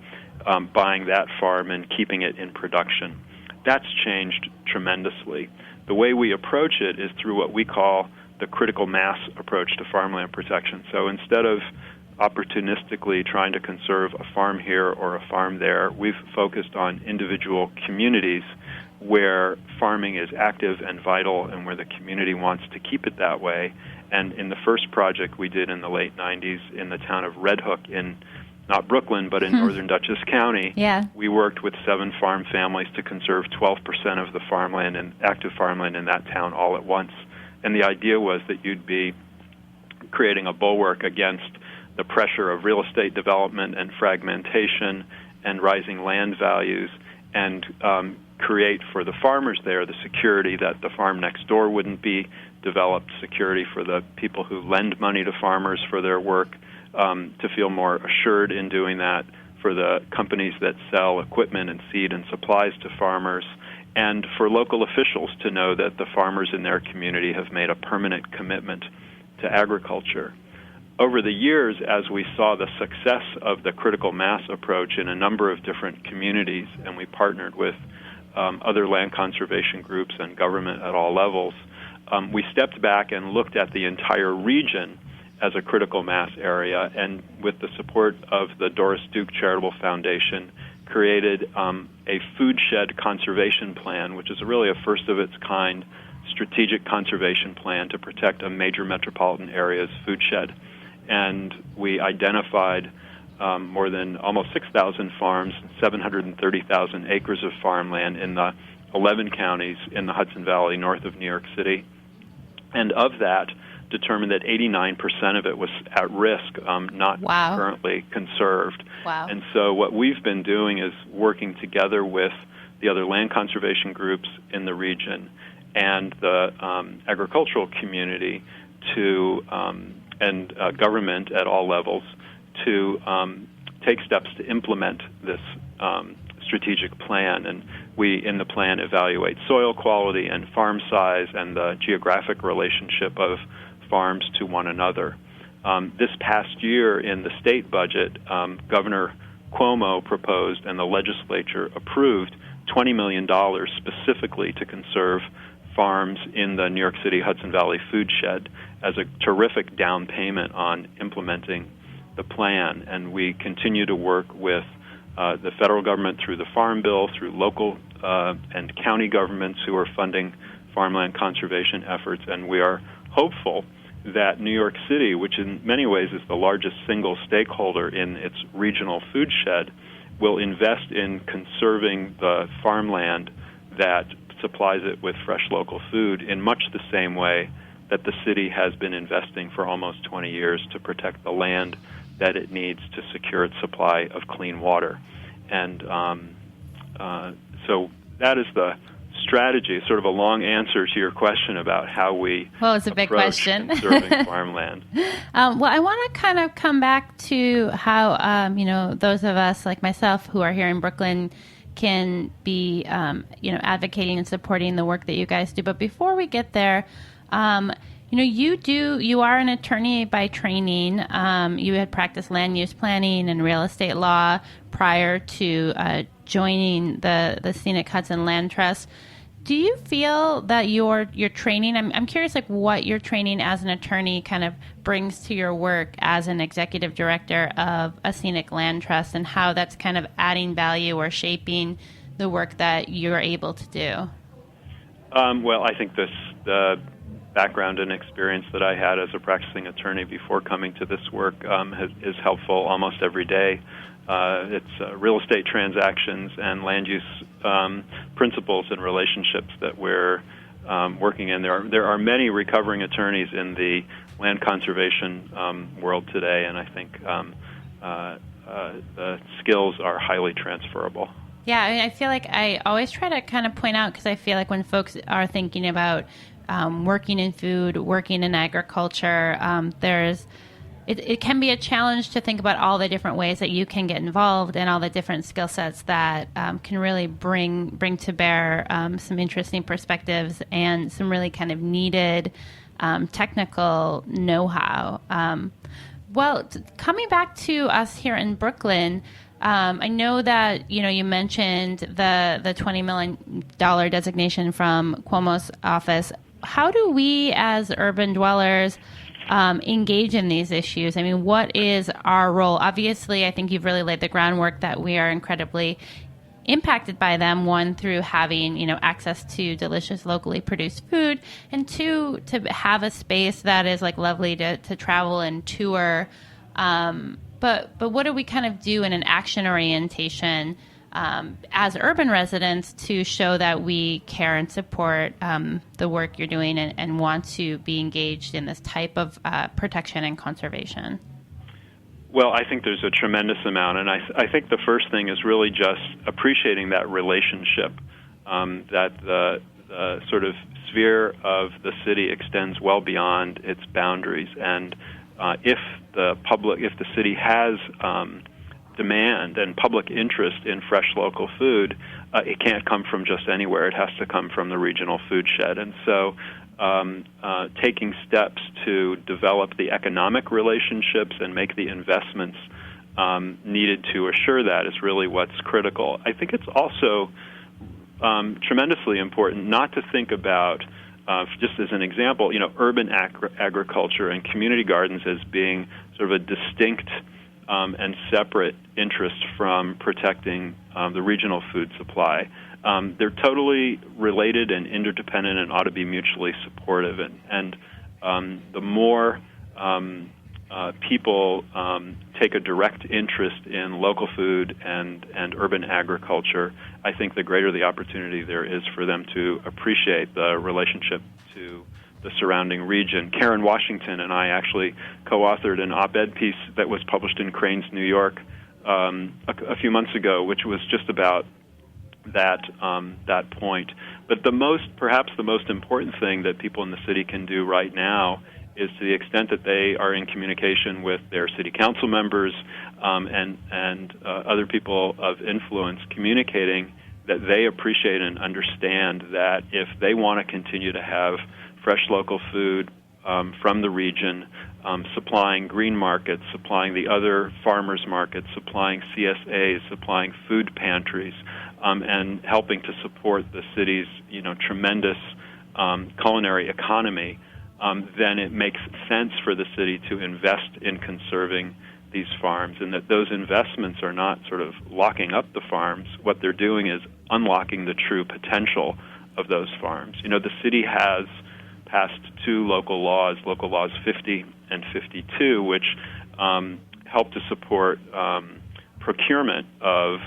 buying that farm and keeping it in production. That's changed tremendously. The way we approach it is through what we call the critical mass approach to farmland protection. So instead of opportunistically trying to conserve a farm here or a farm there, we've focused on individual communities where farming is active and vital and where the community wants to keep it that way. And in the first project we did in the late 90s in the town of Red Hook in not Brooklyn, but in northern Dutchess County, we worked with 7 farm families to conserve 12% of the farmland and active farmland in that town all at once. And the idea was that you'd be creating a bulwark against the pressure of real estate development and fragmentation and rising land values, and create for the farmers there the security that the farm next door wouldn't be developed, security for the people who lend money to farmers for their work to feel more assured in doing that, for the companies that sell equipment and seed and supplies to farmers, and for local officials to know that the farmers in their community have made a permanent commitment to agriculture. Over the years, as we saw the success of the critical mass approach in a number of different communities, and we partnered with other land conservation groups and government at all levels, we stepped back and looked at the entire region as a critical mass area, and with the support of the Doris Duke Charitable Foundation, created a food shed conservation plan, which is really a first-of-its-kind strategic conservation plan to protect a major metropolitan area's food shed. And we identified more than almost 6,000 farms, 730,000 acres of farmland in the 11 counties in the Hudson Valley north of New York City. And of that, determined that 89% of it was at risk, not currently conserved. Wow. And so what we've been doing is working together with the other land conservation groups in the region and the agricultural community to and government at all levels to take steps to implement this strategic plan. And we, in the plan, evaluate soil quality and farm size and the geographic relationship of farms to one another. This past year in the state budget, Governor Cuomo proposed and the legislature approved $20 million specifically to conserve farms in the New York City Hudson Valley food shed as a terrific down payment on implementing the plan. And we continue to work with the federal government through the Farm Bill, through local and county governments who are funding farmland conservation efforts, and we are hopeful that New York City, which in many ways is the largest single stakeholder in its regional food shed, will invest in conserving the farmland that supplies it with fresh local food in much the same way that the city has been investing for almost 20 years to protect the land that it needs to secure its supply of clean water. And so that is the strategy, sort of a long answer to your question about how we it's a big question. Conserving farmland. Well, I want to kind of come back to how, those of us like myself who are here in Brooklyn can be, advocating and supporting the work that you guys do. But before we get there, You are an attorney by training. You had practiced land use planning and real estate law prior to joining the Scenic Hudson Land Trust. Do you feel that your training, I'm curious, like what your training as an attorney kind of brings to your work as an executive director of a scenic land trust, and how that's kind of adding value or shaping the work that you're able to do? Well, I think the background and experience that I had as a practicing attorney before coming to this work is helpful almost every day. It's real estate transactions and land use principles and relationships that we're working in. There are many recovering attorneys in the land conservation world today, and I think the skills are highly transferable. Yeah, I feel like I always try to kind of point out, because I feel like when folks are thinking about working in food, working in agriculture, it can be a challenge to think about all the different ways that you can get involved and all the different skill sets that can really bring to bear some interesting perspectives and some really kind of needed technical know-how. Coming back to us here in Brooklyn, I know that you mentioned the $20 million designation from Cuomo's office. How do we as urban dwellers engage in these issues? I mean, what is our role? Obviously, I think you've really laid the groundwork that we are incredibly impacted by them. One, through having access to delicious locally produced food, and two, to have a space that is like lovely to travel and tour. But what do we kind of do in an action orientation as urban residents to show that we care and support the work you're doing and want to be engaged in this type of protection and conservation? Well, I think there's a tremendous amount, and I think the first thing is really just appreciating that relationship, that the sort of sphere of the city extends well beyond its boundaries, and if the city has demand and public interest in fresh local food, it can't come from just anywhere. It has to come from the regional food shed. And so taking steps to develop the economic relationships and make the investments needed to assure that is really what's critical. I think it's also tremendously important not to think about, just as an example, urban agriculture and community gardens as being sort of a distinct and separate interest from protecting the regional food supply. They're totally related and interdependent and ought to be mutually supportive. And the more people take a direct interest in local food and urban agriculture, I think the greater the opportunity there is for them to appreciate the relationship to the surrounding region. Karen Washington and I actually co-authored an op-ed piece that was published in Crain's New York a few months ago, which was just about that point. But perhaps the most important thing that people in the city can do right now is, to the extent that they are in communication with their city council members and other people of influence, communicating that they appreciate and understand that if they want to continue to have fresh local food from the region, supplying green markets, supplying the other farmers markets, supplying CSAs, supplying food pantries, and helping to support the city's tremendous culinary economy, then it makes sense for the city to invest in conserving these farms, and that those investments are not sort of locking up the farms. What they're doing is unlocking the true potential of those farms. The city has passed two local laws 50 and 52, which help to support procurement of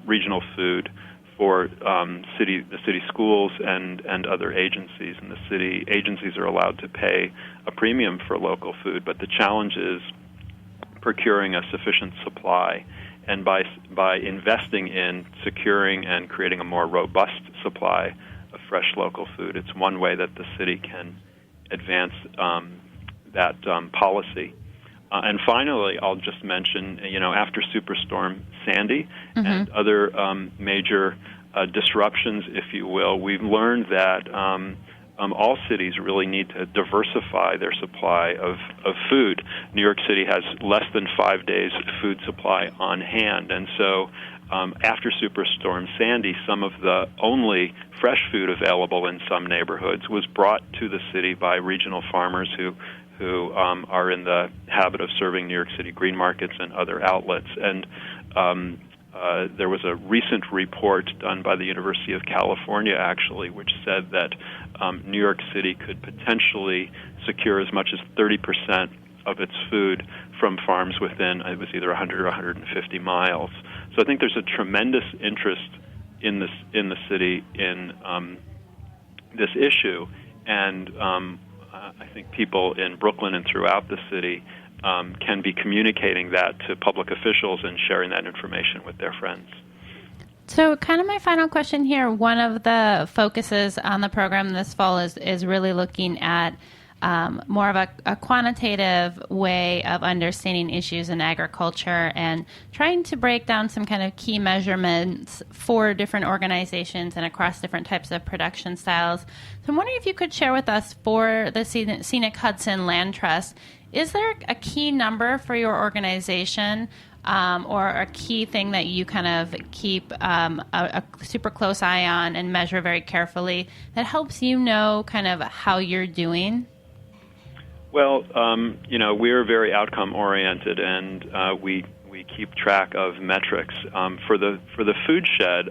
regional food for the city schools and other agencies. And the city agencies are allowed to pay a premium for local food, but the challenge is procuring a sufficient supply. And by investing in securing and creating a more robust supply of fresh local food, it's one way that the city can advance that policy. And finally, I'll just mention, after Superstorm Sandy and other major disruptions, if you will, we've learned that all cities really need to diversify their supply of food. New York City has less than 5 days food supply on hand, and so after Superstorm Sandy, some of the only fresh food available in some neighborhoods was brought to the city by regional farmers who are in the habit of serving New York City green markets and other outlets. And there was a recent report done by the University of California, actually, which said that New York City could potentially secure as much as 30% of its food from farms within, it was either 100 or 150 miles. So I think there's a tremendous interest in the city in this issue, and I think people in Brooklyn and throughout the city can be communicating that to public officials and sharing that information with their friends. So kind of my final question here, one of the focuses on the program this fall is really looking at more of a quantitative way of understanding issues in agriculture and trying to break down some kind of key measurements for different organizations and across different types of production styles. So I'm wondering if you could share with us for the Scenic Hudson Land Trust, is there a key number for your organization or a key thing that you kind of keep a super close eye on and measure very carefully that helps you know kind of how you're doing? Well, we're very outcome-oriented, and we keep track of metrics. For the food shed,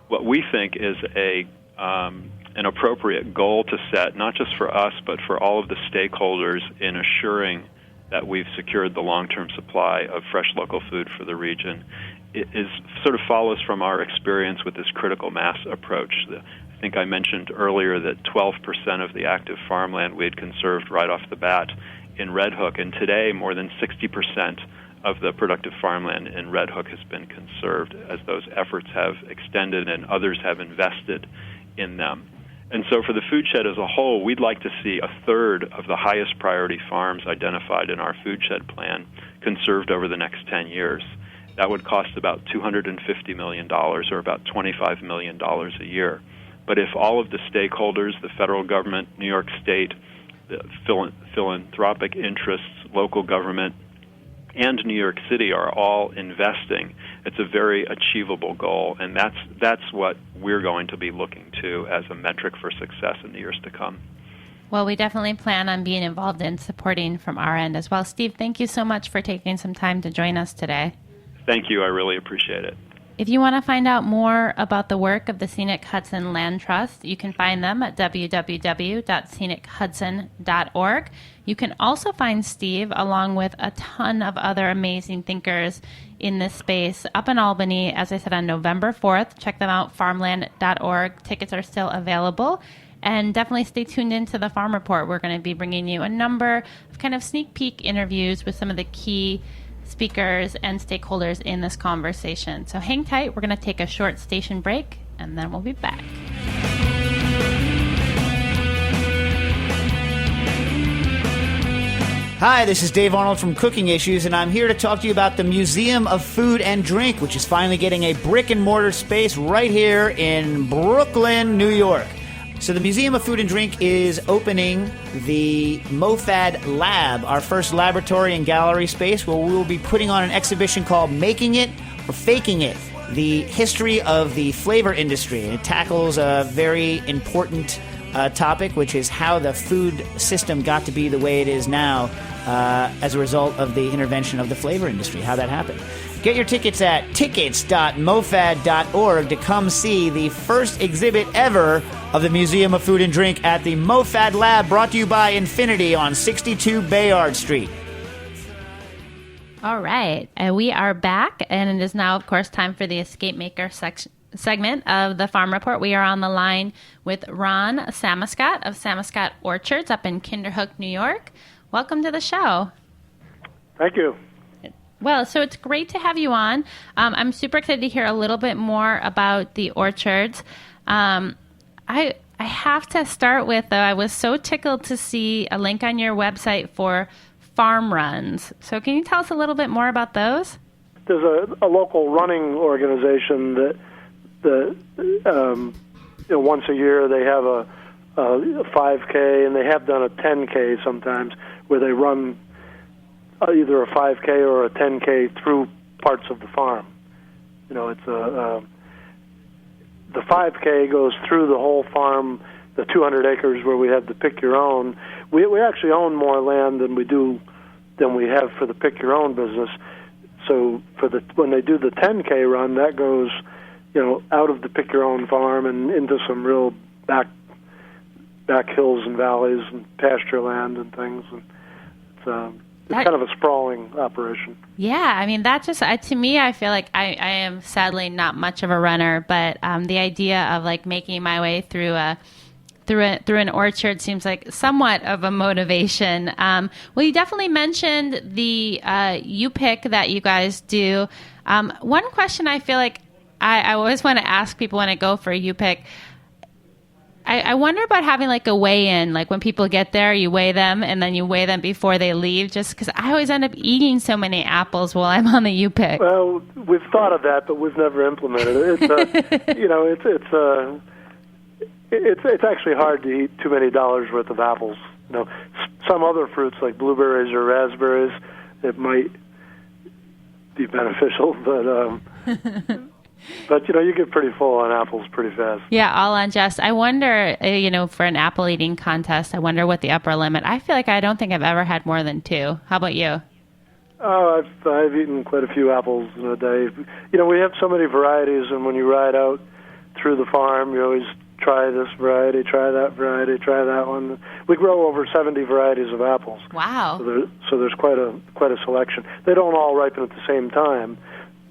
what we think is an appropriate goal to set, not just for us, but for all of the stakeholders in assuring that we've secured the long-term supply of fresh local food for the region, it sort of follows from our experience with this critical mass approach. I think I mentioned earlier that 12% of the active farmland we had conserved right off the bat in Red Hook, and today more than 60% of the productive farmland in Red Hook has been conserved as those efforts have extended and others have invested in them. And so for the food shed as a whole, we'd like to see a third of the highest priority farms identified in our food shed plan conserved over the next 10 years. That would cost about $250 million, or about $25 million a year. But if all of the stakeholders, the federal government, New York State, the philanthropic interests, local government, and New York City are all investing, it's a very achievable goal, and that's what we're going to be looking to as a metric for success in the years to come. Well, we definitely plan on being involved in supporting from our end as well. Steve, thank you so much for taking some time to join us today. Thank you. I really appreciate it. If you want to find out more about the work of the Scenic Hudson Land Trust, you can find them at www.scenichudson.org. You can also find Steve, along with a ton of other amazing thinkers in this space, up in Albany, as I said, on November 4th. Check them out, farmland.org. Tickets are still available. And definitely stay tuned into the Farm Report. We're going to be bringing you a number of kind of sneak peek interviews with some of the key speakers and stakeholders in this conversation. So hang tight. We're going to take a short station break, and then we'll be back. Hi, this is Dave Arnold from Cooking Issues, and I'm here to talk to you about the Museum of Food and Drink, which is finally getting a brick-and-mortar space right here in Brooklyn, New York. So the Museum of Food and Drink is opening the MoFad Lab, our first laboratory and gallery space, where we will be putting on an exhibition called Making It or Faking It, the history of the flavor industry. It tackles a very important topic, which is how the food system got to be the way it is now as a result of the intervention of the flavor industry, how that happened. Get your tickets at tickets.mofad.org to come see the first exhibit ever of the Museum of Food and Drink at the MoFad Lab, brought to you by Infinity on 62 Bayard Street. All right. We are back, and it is now, of course, time for the EscapeMaker segment of the Farm Report. We are on the line with Ron Samascott of Samascott Orchards up in Kinderhook, New York. Welcome to the show. Thank you. Well, so it's great to have you on. I'm super excited to hear a little bit more about the orchards. I have to start with, though, I was so tickled to see a link on your website for farm runs. So can you tell us a little bit more about those? There's a local running organization that once a year they have a a 5K, and they have done a 10K sometimes, where they run either a 5K or a 10K through parts of the farm. You know, it's the 5K goes through the whole farm, the 200 acres where we have the pick your own. We actually own more land than we have for the pick your own business. So when they do the 10K run, that goes, you know, out of the pick your own farm and into some real back hills and valleys and pasture land and things. And it's kind of a sprawling operation. Yeah, I mean, that just, to me, I feel like I am sadly not much of a runner, but the idea of like making my way through an orchard seems like somewhat of a motivation. Well, you definitely mentioned the U-Pick that you guys do. One question I feel like I always want to ask people when I go for a U-Pick, I wonder about having like a weigh-in, like when people get there, you weigh them and then you weigh them before they leave, just because I always end up eating so many apples while I'm on the U-Pick. Well, we've thought of that, but we've never implemented it. It's you know, it's actually hard to eat too many dollars worth of apples. You know, some other fruits like blueberries or raspberries, it might be beneficial, but you know, you get pretty full on apples pretty fast. Yeah, all unjust. I wonder, you know, for an apple eating contest, I wonder what the upper limit. I feel like I don't think I've ever had more than 2. How about you? Oh, I've eaten quite a few apples in a day. You know, we have so many varieties, and when you ride out through the farm, you always try this variety, try that variety, try that one. We grow over 70 varieties of apples. Wow. So there's quite a selection. They don't all ripen at the same time,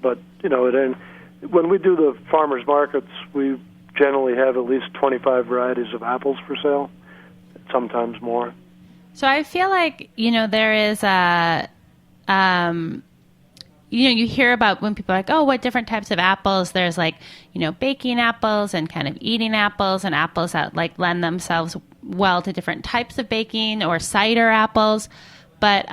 but you know, when we do the farmers markets, we generally have at least 25 varieties of apples for sale, sometimes more. So I feel like, you know, there is you know, you hear about when people are like, oh, what different types of apples? There's like, you know, baking apples and kind of eating apples and apples that like lend themselves well to different types of baking or cider apples. But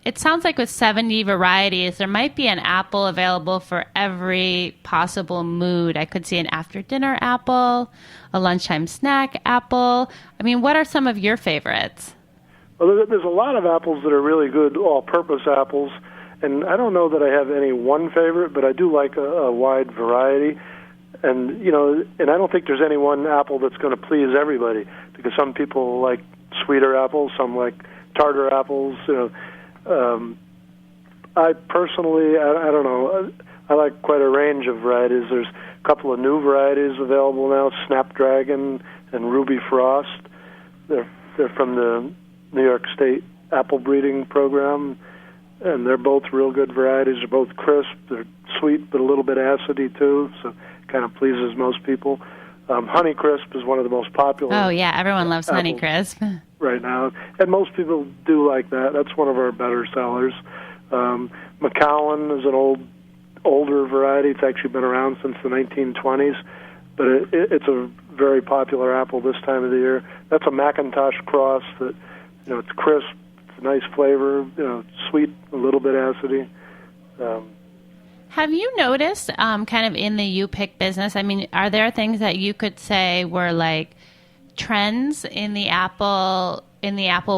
it sounds like with 70 varieties, there might be an apple available for every possible mood. I could see an after-dinner apple, a lunchtime snack apple. I mean, what are some of your favorites? Well, there's a lot of apples that are really good all-purpose apples, and I don't know that I have any one favorite, but I do like a wide variety. And, you know, and I don't think there's any one apple that's going to please everybody, because some people like sweeter apples, some like tartar apples. You know, I personally, I don't know, I like quite a range of varieties. There's a couple of new varieties available now, Snapdragon and Ruby Frost. They're from the New York State apple breeding program, and they're both real good varieties. They're both crisp. They're sweet, but a little bit acidy too, so it kind of pleases most people. Honeycrisp is one of the most popular. Oh, yeah, everyone loves Honeycrisp right now, and most people do like that. That's one of our better sellers. Macallan is an older variety. It's actually been around since the 1920s, but it's a very popular apple this time of the year. That's a McIntosh cross that, you know, it's crisp, it's a nice flavor, you know, sweet, a little bit acidy. Have you noticed, kind of in the U-Pick business, I mean, are there things that you could say were like trends in the apple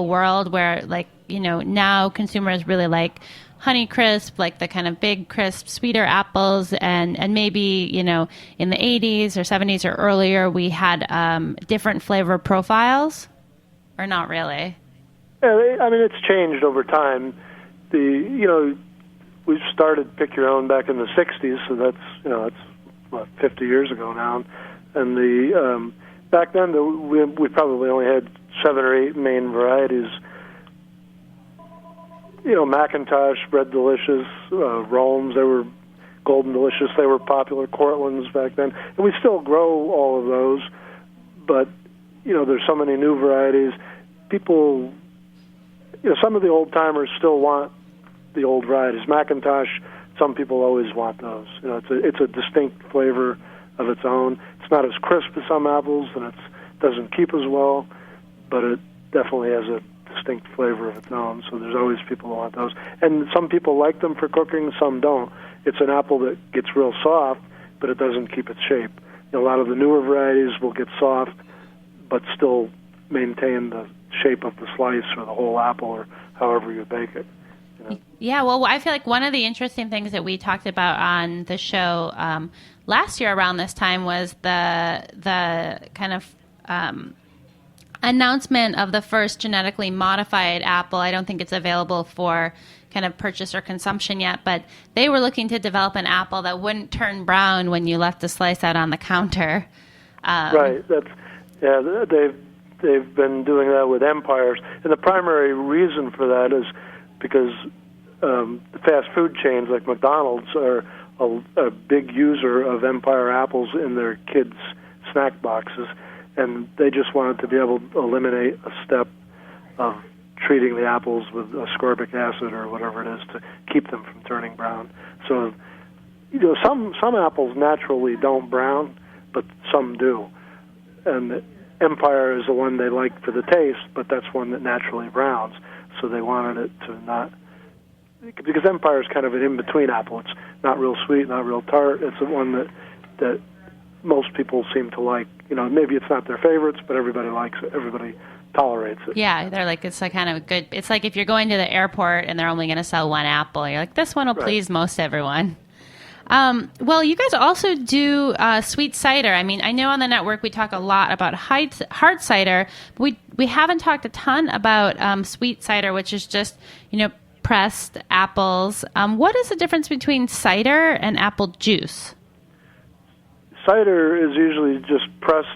world where, like, you know, now consumers really like Honeycrisp, like the kind of big, crisp, sweeter apples, and maybe, you know, in the 80s or 70s or earlier, we had different flavor profiles, or not really? Yeah, I mean, it's changed over time. You know, we started Pick Your Own back in the 60s, so that's, you know, that's what, 50 years ago now. And back then, we probably only had 7 or 8 main varieties. You know, McIntosh, Red Delicious, Rome's, they were Golden Delicious, they were popular, Cortland's back then. And we still grow all of those, but, you know, there's so many new varieties. People, you know, some of the old-timers still want the old varieties. McIntosh, some people always want those. You know, it's a distinct flavor of its own. It's not as crisp as some apples, and it doesn't keep as well, but it definitely has a distinct flavor of its own, so there's always people who want those. And some people like them for cooking, some don't. It's an apple that gets real soft, but it doesn't keep its shape. You know, a lot of the newer varieties will get soft, but still maintain the shape of the slice or the whole apple or however you bake it. Yeah, well, I feel like one of the interesting things that we talked about on the show last year around this time was the kind of announcement of the first genetically modified apple. I don't think it's available for kind of purchase or consumption yet, but they were looking to develop an apple that wouldn't turn brown when you left the slice out on the counter. Right. They've been doing that with Empires, and the primary reason for that is because the fast food chains like McDonald's are a big user of Empire apples in their kids' snack boxes, and they just wanted to be able to eliminate a step of treating the apples with ascorbic acid or whatever it is to keep them from turning brown. So, some apples naturally don't brown, but some do. And Empire is the one they like for the taste, but that's one that naturally browns. So they wanted it to not, because Empire is kind of an in-between apple. It's not real sweet, not real tart. It's the one that most people seem to like. Maybe it's not their favorites, but everybody likes it. Everybody tolerates it. Yeah, they're like, it's like kind of good. It's like if you're going to the airport and they're only going to sell one apple, you're like, this one will please most everyone. Well, you guys also do sweet cider. I mean, I know on the network we talk a lot about hard cider, but we haven't talked a ton about sweet cider, which is just, pressed apples. What is the difference between cider and apple juice? Cider is usually just pressed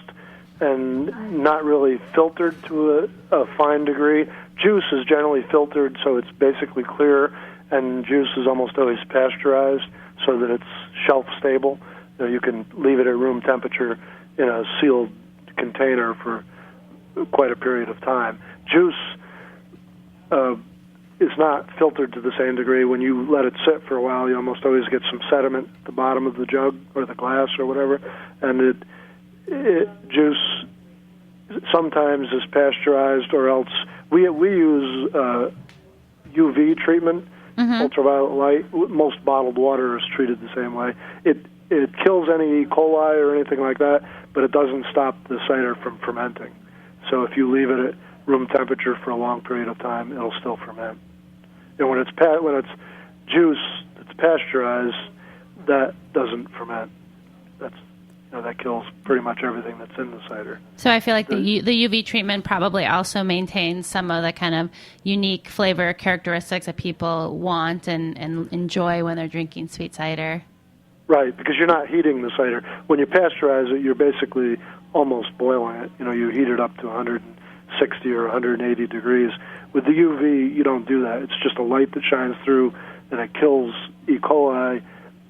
and not really filtered to a fine degree. Juice is generally filtered, so it's basically clear, and juice is almost always pasteurized so that it's shelf stable. You can leave it at room temperature in a sealed container for quite a period of time. Juice is not filtered to the same degree. When you let it sit for a while, you almost always get some sediment at the bottom of the jug or the glass or whatever, and juice sometimes is pasteurized, or else we use UV treatment, ultraviolet light. Most bottled water is treated the same way. It kills any E. coli or anything like that, but it doesn't stop the cider from fermenting. So if you leave it at room temperature for a long period of time, it'll still ferment. And when it's juice that's pasteurized, that doesn't ferment. That kills pretty much everything that's in the cider. So I feel like the UV treatment probably also maintains some of the kind of unique flavor characteristics that people want and enjoy when they're drinking sweet cider. Right, because you're not heating the cider. When you pasteurize it, you're basically almost boiling it. You heat it up to 160 or 180 degrees. With the UV, you don't do that. It's just a light that shines through, and it kills E. coli,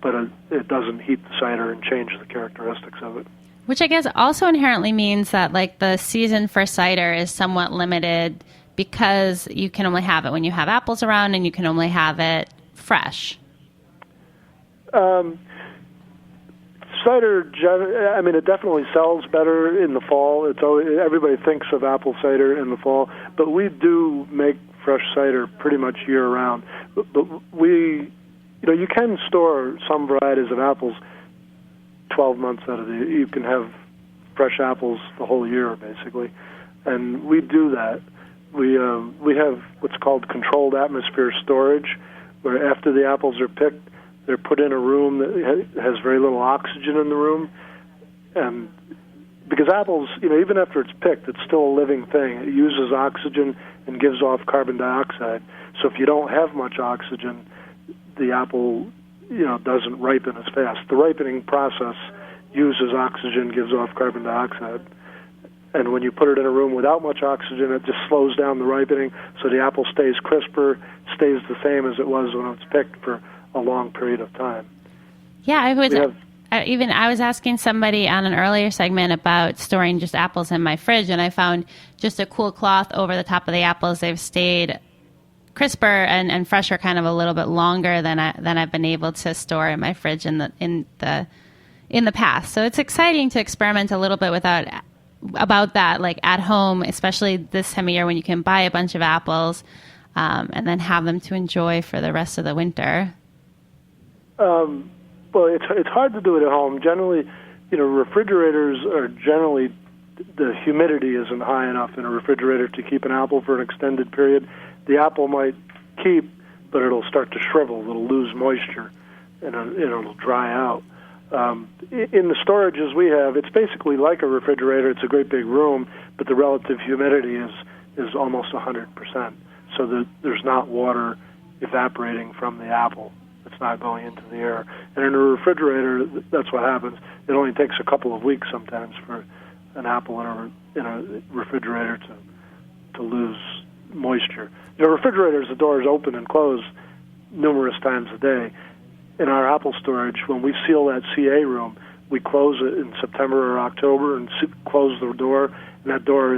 but it doesn't heat the cider and change the characteristics of it. Which I guess also inherently means that like the season for cider is somewhat limited because you can only have it when you have apples around, and you can only have it fresh. Cider, it definitely sells better in the fall. Everybody thinks of apple cider in the fall, but we do make fresh cider pretty much year-round. But you can store some varieties of apples 12 months out of the year. You can have fresh apples the whole year, basically. And we do that. We have what's called controlled atmosphere storage, where after the apples are picked, they're put in a room that has very little oxygen in the room. And because apples, even after it's picked, it's still a living thing. It uses oxygen and gives off carbon dioxide. So if you don't have much oxygen, the apple, doesn't ripen as fast. The ripening process uses oxygen, gives off carbon dioxide. And when you put it in a room without much oxygen, it just slows down the ripening, so the apple stays crisper, stays the same as it was when it was picked for a long period of time. Yeah, I was asking somebody on an earlier segment about storing just apples in my fridge, and I found just a cool cloth over the top of the apples. They've stayed crisper and fresher kind of a little bit longer than I've been able to store in my fridge in the past. So it's exciting to experiment a little bit about that, like at home, especially this time of year when you can buy a bunch of apples and then have them to enjoy for the rest of the winter. Well, it's hard to do it at home. Generally, refrigerators are generally the humidity isn't high enough in a refrigerator to keep an apple for an extended period. The apple might keep, but it'll start to shrivel. It'll lose moisture, and it'll dry out. In the storages we have, it's basically like a refrigerator. It's a great big room, but the relative humidity is almost 100%. So there's not water evaporating from the apple. It's not going into the air. And in a refrigerator, that's what happens. It only takes a couple of weeks sometimes for an apple in a refrigerator to lose moisture. In a refrigerator, the doors open and close numerous times a day. In our apple storage, when we seal that CA room, we close it in September or October and close the door, and that door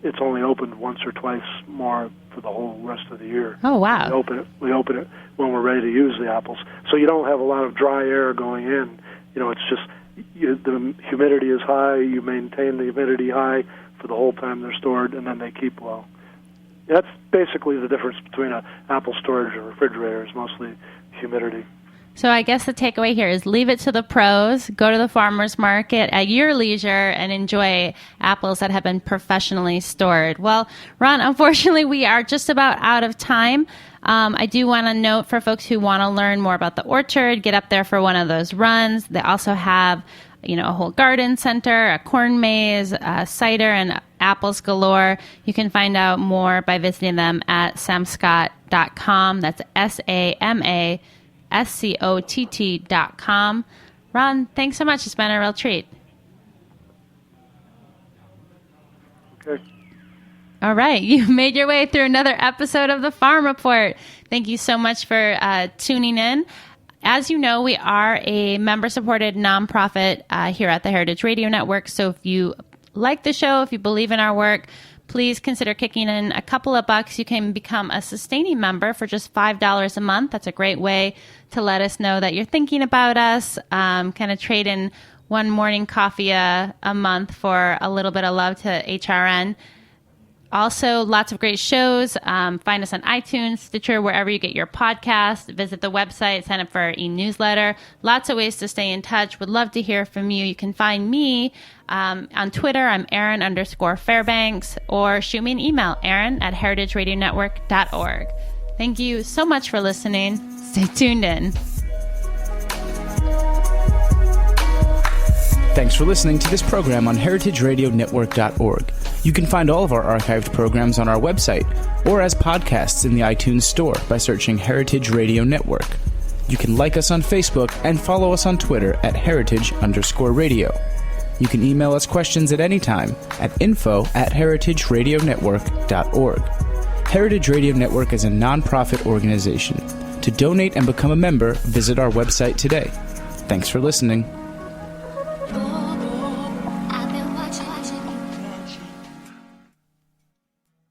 it's only opened once or twice more for the whole rest of the year. Oh, wow. We open it when we're ready to use the apples. So you don't have a lot of dry air going in. It's just the humidity is high, you maintain the humidity high for the whole time they're stored, and then they keep well. That's basically the difference between an apple storage and refrigerator, is mostly humidity. So I guess the takeaway here is leave it to the pros, go to the farmer's market at your leisure, and enjoy apples that have been professionally stored. Well, Ron, unfortunately, we are just about out of time. I do want to note for folks who want to learn more about the orchard, get up there for one of those runs. They also have, a whole garden center, a corn maze, cider, and apples galore. You can find out more by visiting them at samascott.com. That's SAMASCOTT.com. Ron, thanks so much. It's been a real treat. Okay. All right. You made your way through another episode of the Farm Report. Thank you so much for tuning in. As you know, we are a member-supported nonprofit here at the Heritage Radio Network. So if you like the show, if you believe in our work, please consider kicking in a couple of bucks. You can become a sustaining member for just $5 a month. That's a great way to let us know that you're thinking about us, kind of trade in one morning coffee a month for a little bit of love to HRN. Also, lots of great shows. Find us on iTunes, Stitcher, wherever you get your podcast. Visit the website, sign up for our e-newsletter. Lots of ways to stay in touch. Would love to hear from you. You can find me on Twitter. I'm Erin_Fairbanks, or shoot me an email, Erin@heritageradionetwork.org. Thank you so much for listening. Stay tuned in. Thanks for listening to this program on heritageradionetwork.org. You can find all of our archived programs on our website or as podcasts in the iTunes Store by searching Heritage Radio Network. You can like us on Facebook and follow us on Twitter at @heritage_radio. You can email us questions at any time at info@heritageradionetwork.org. Heritage Radio Network is a nonprofit organization. To donate and become a member, visit our website today. Thanks for listening.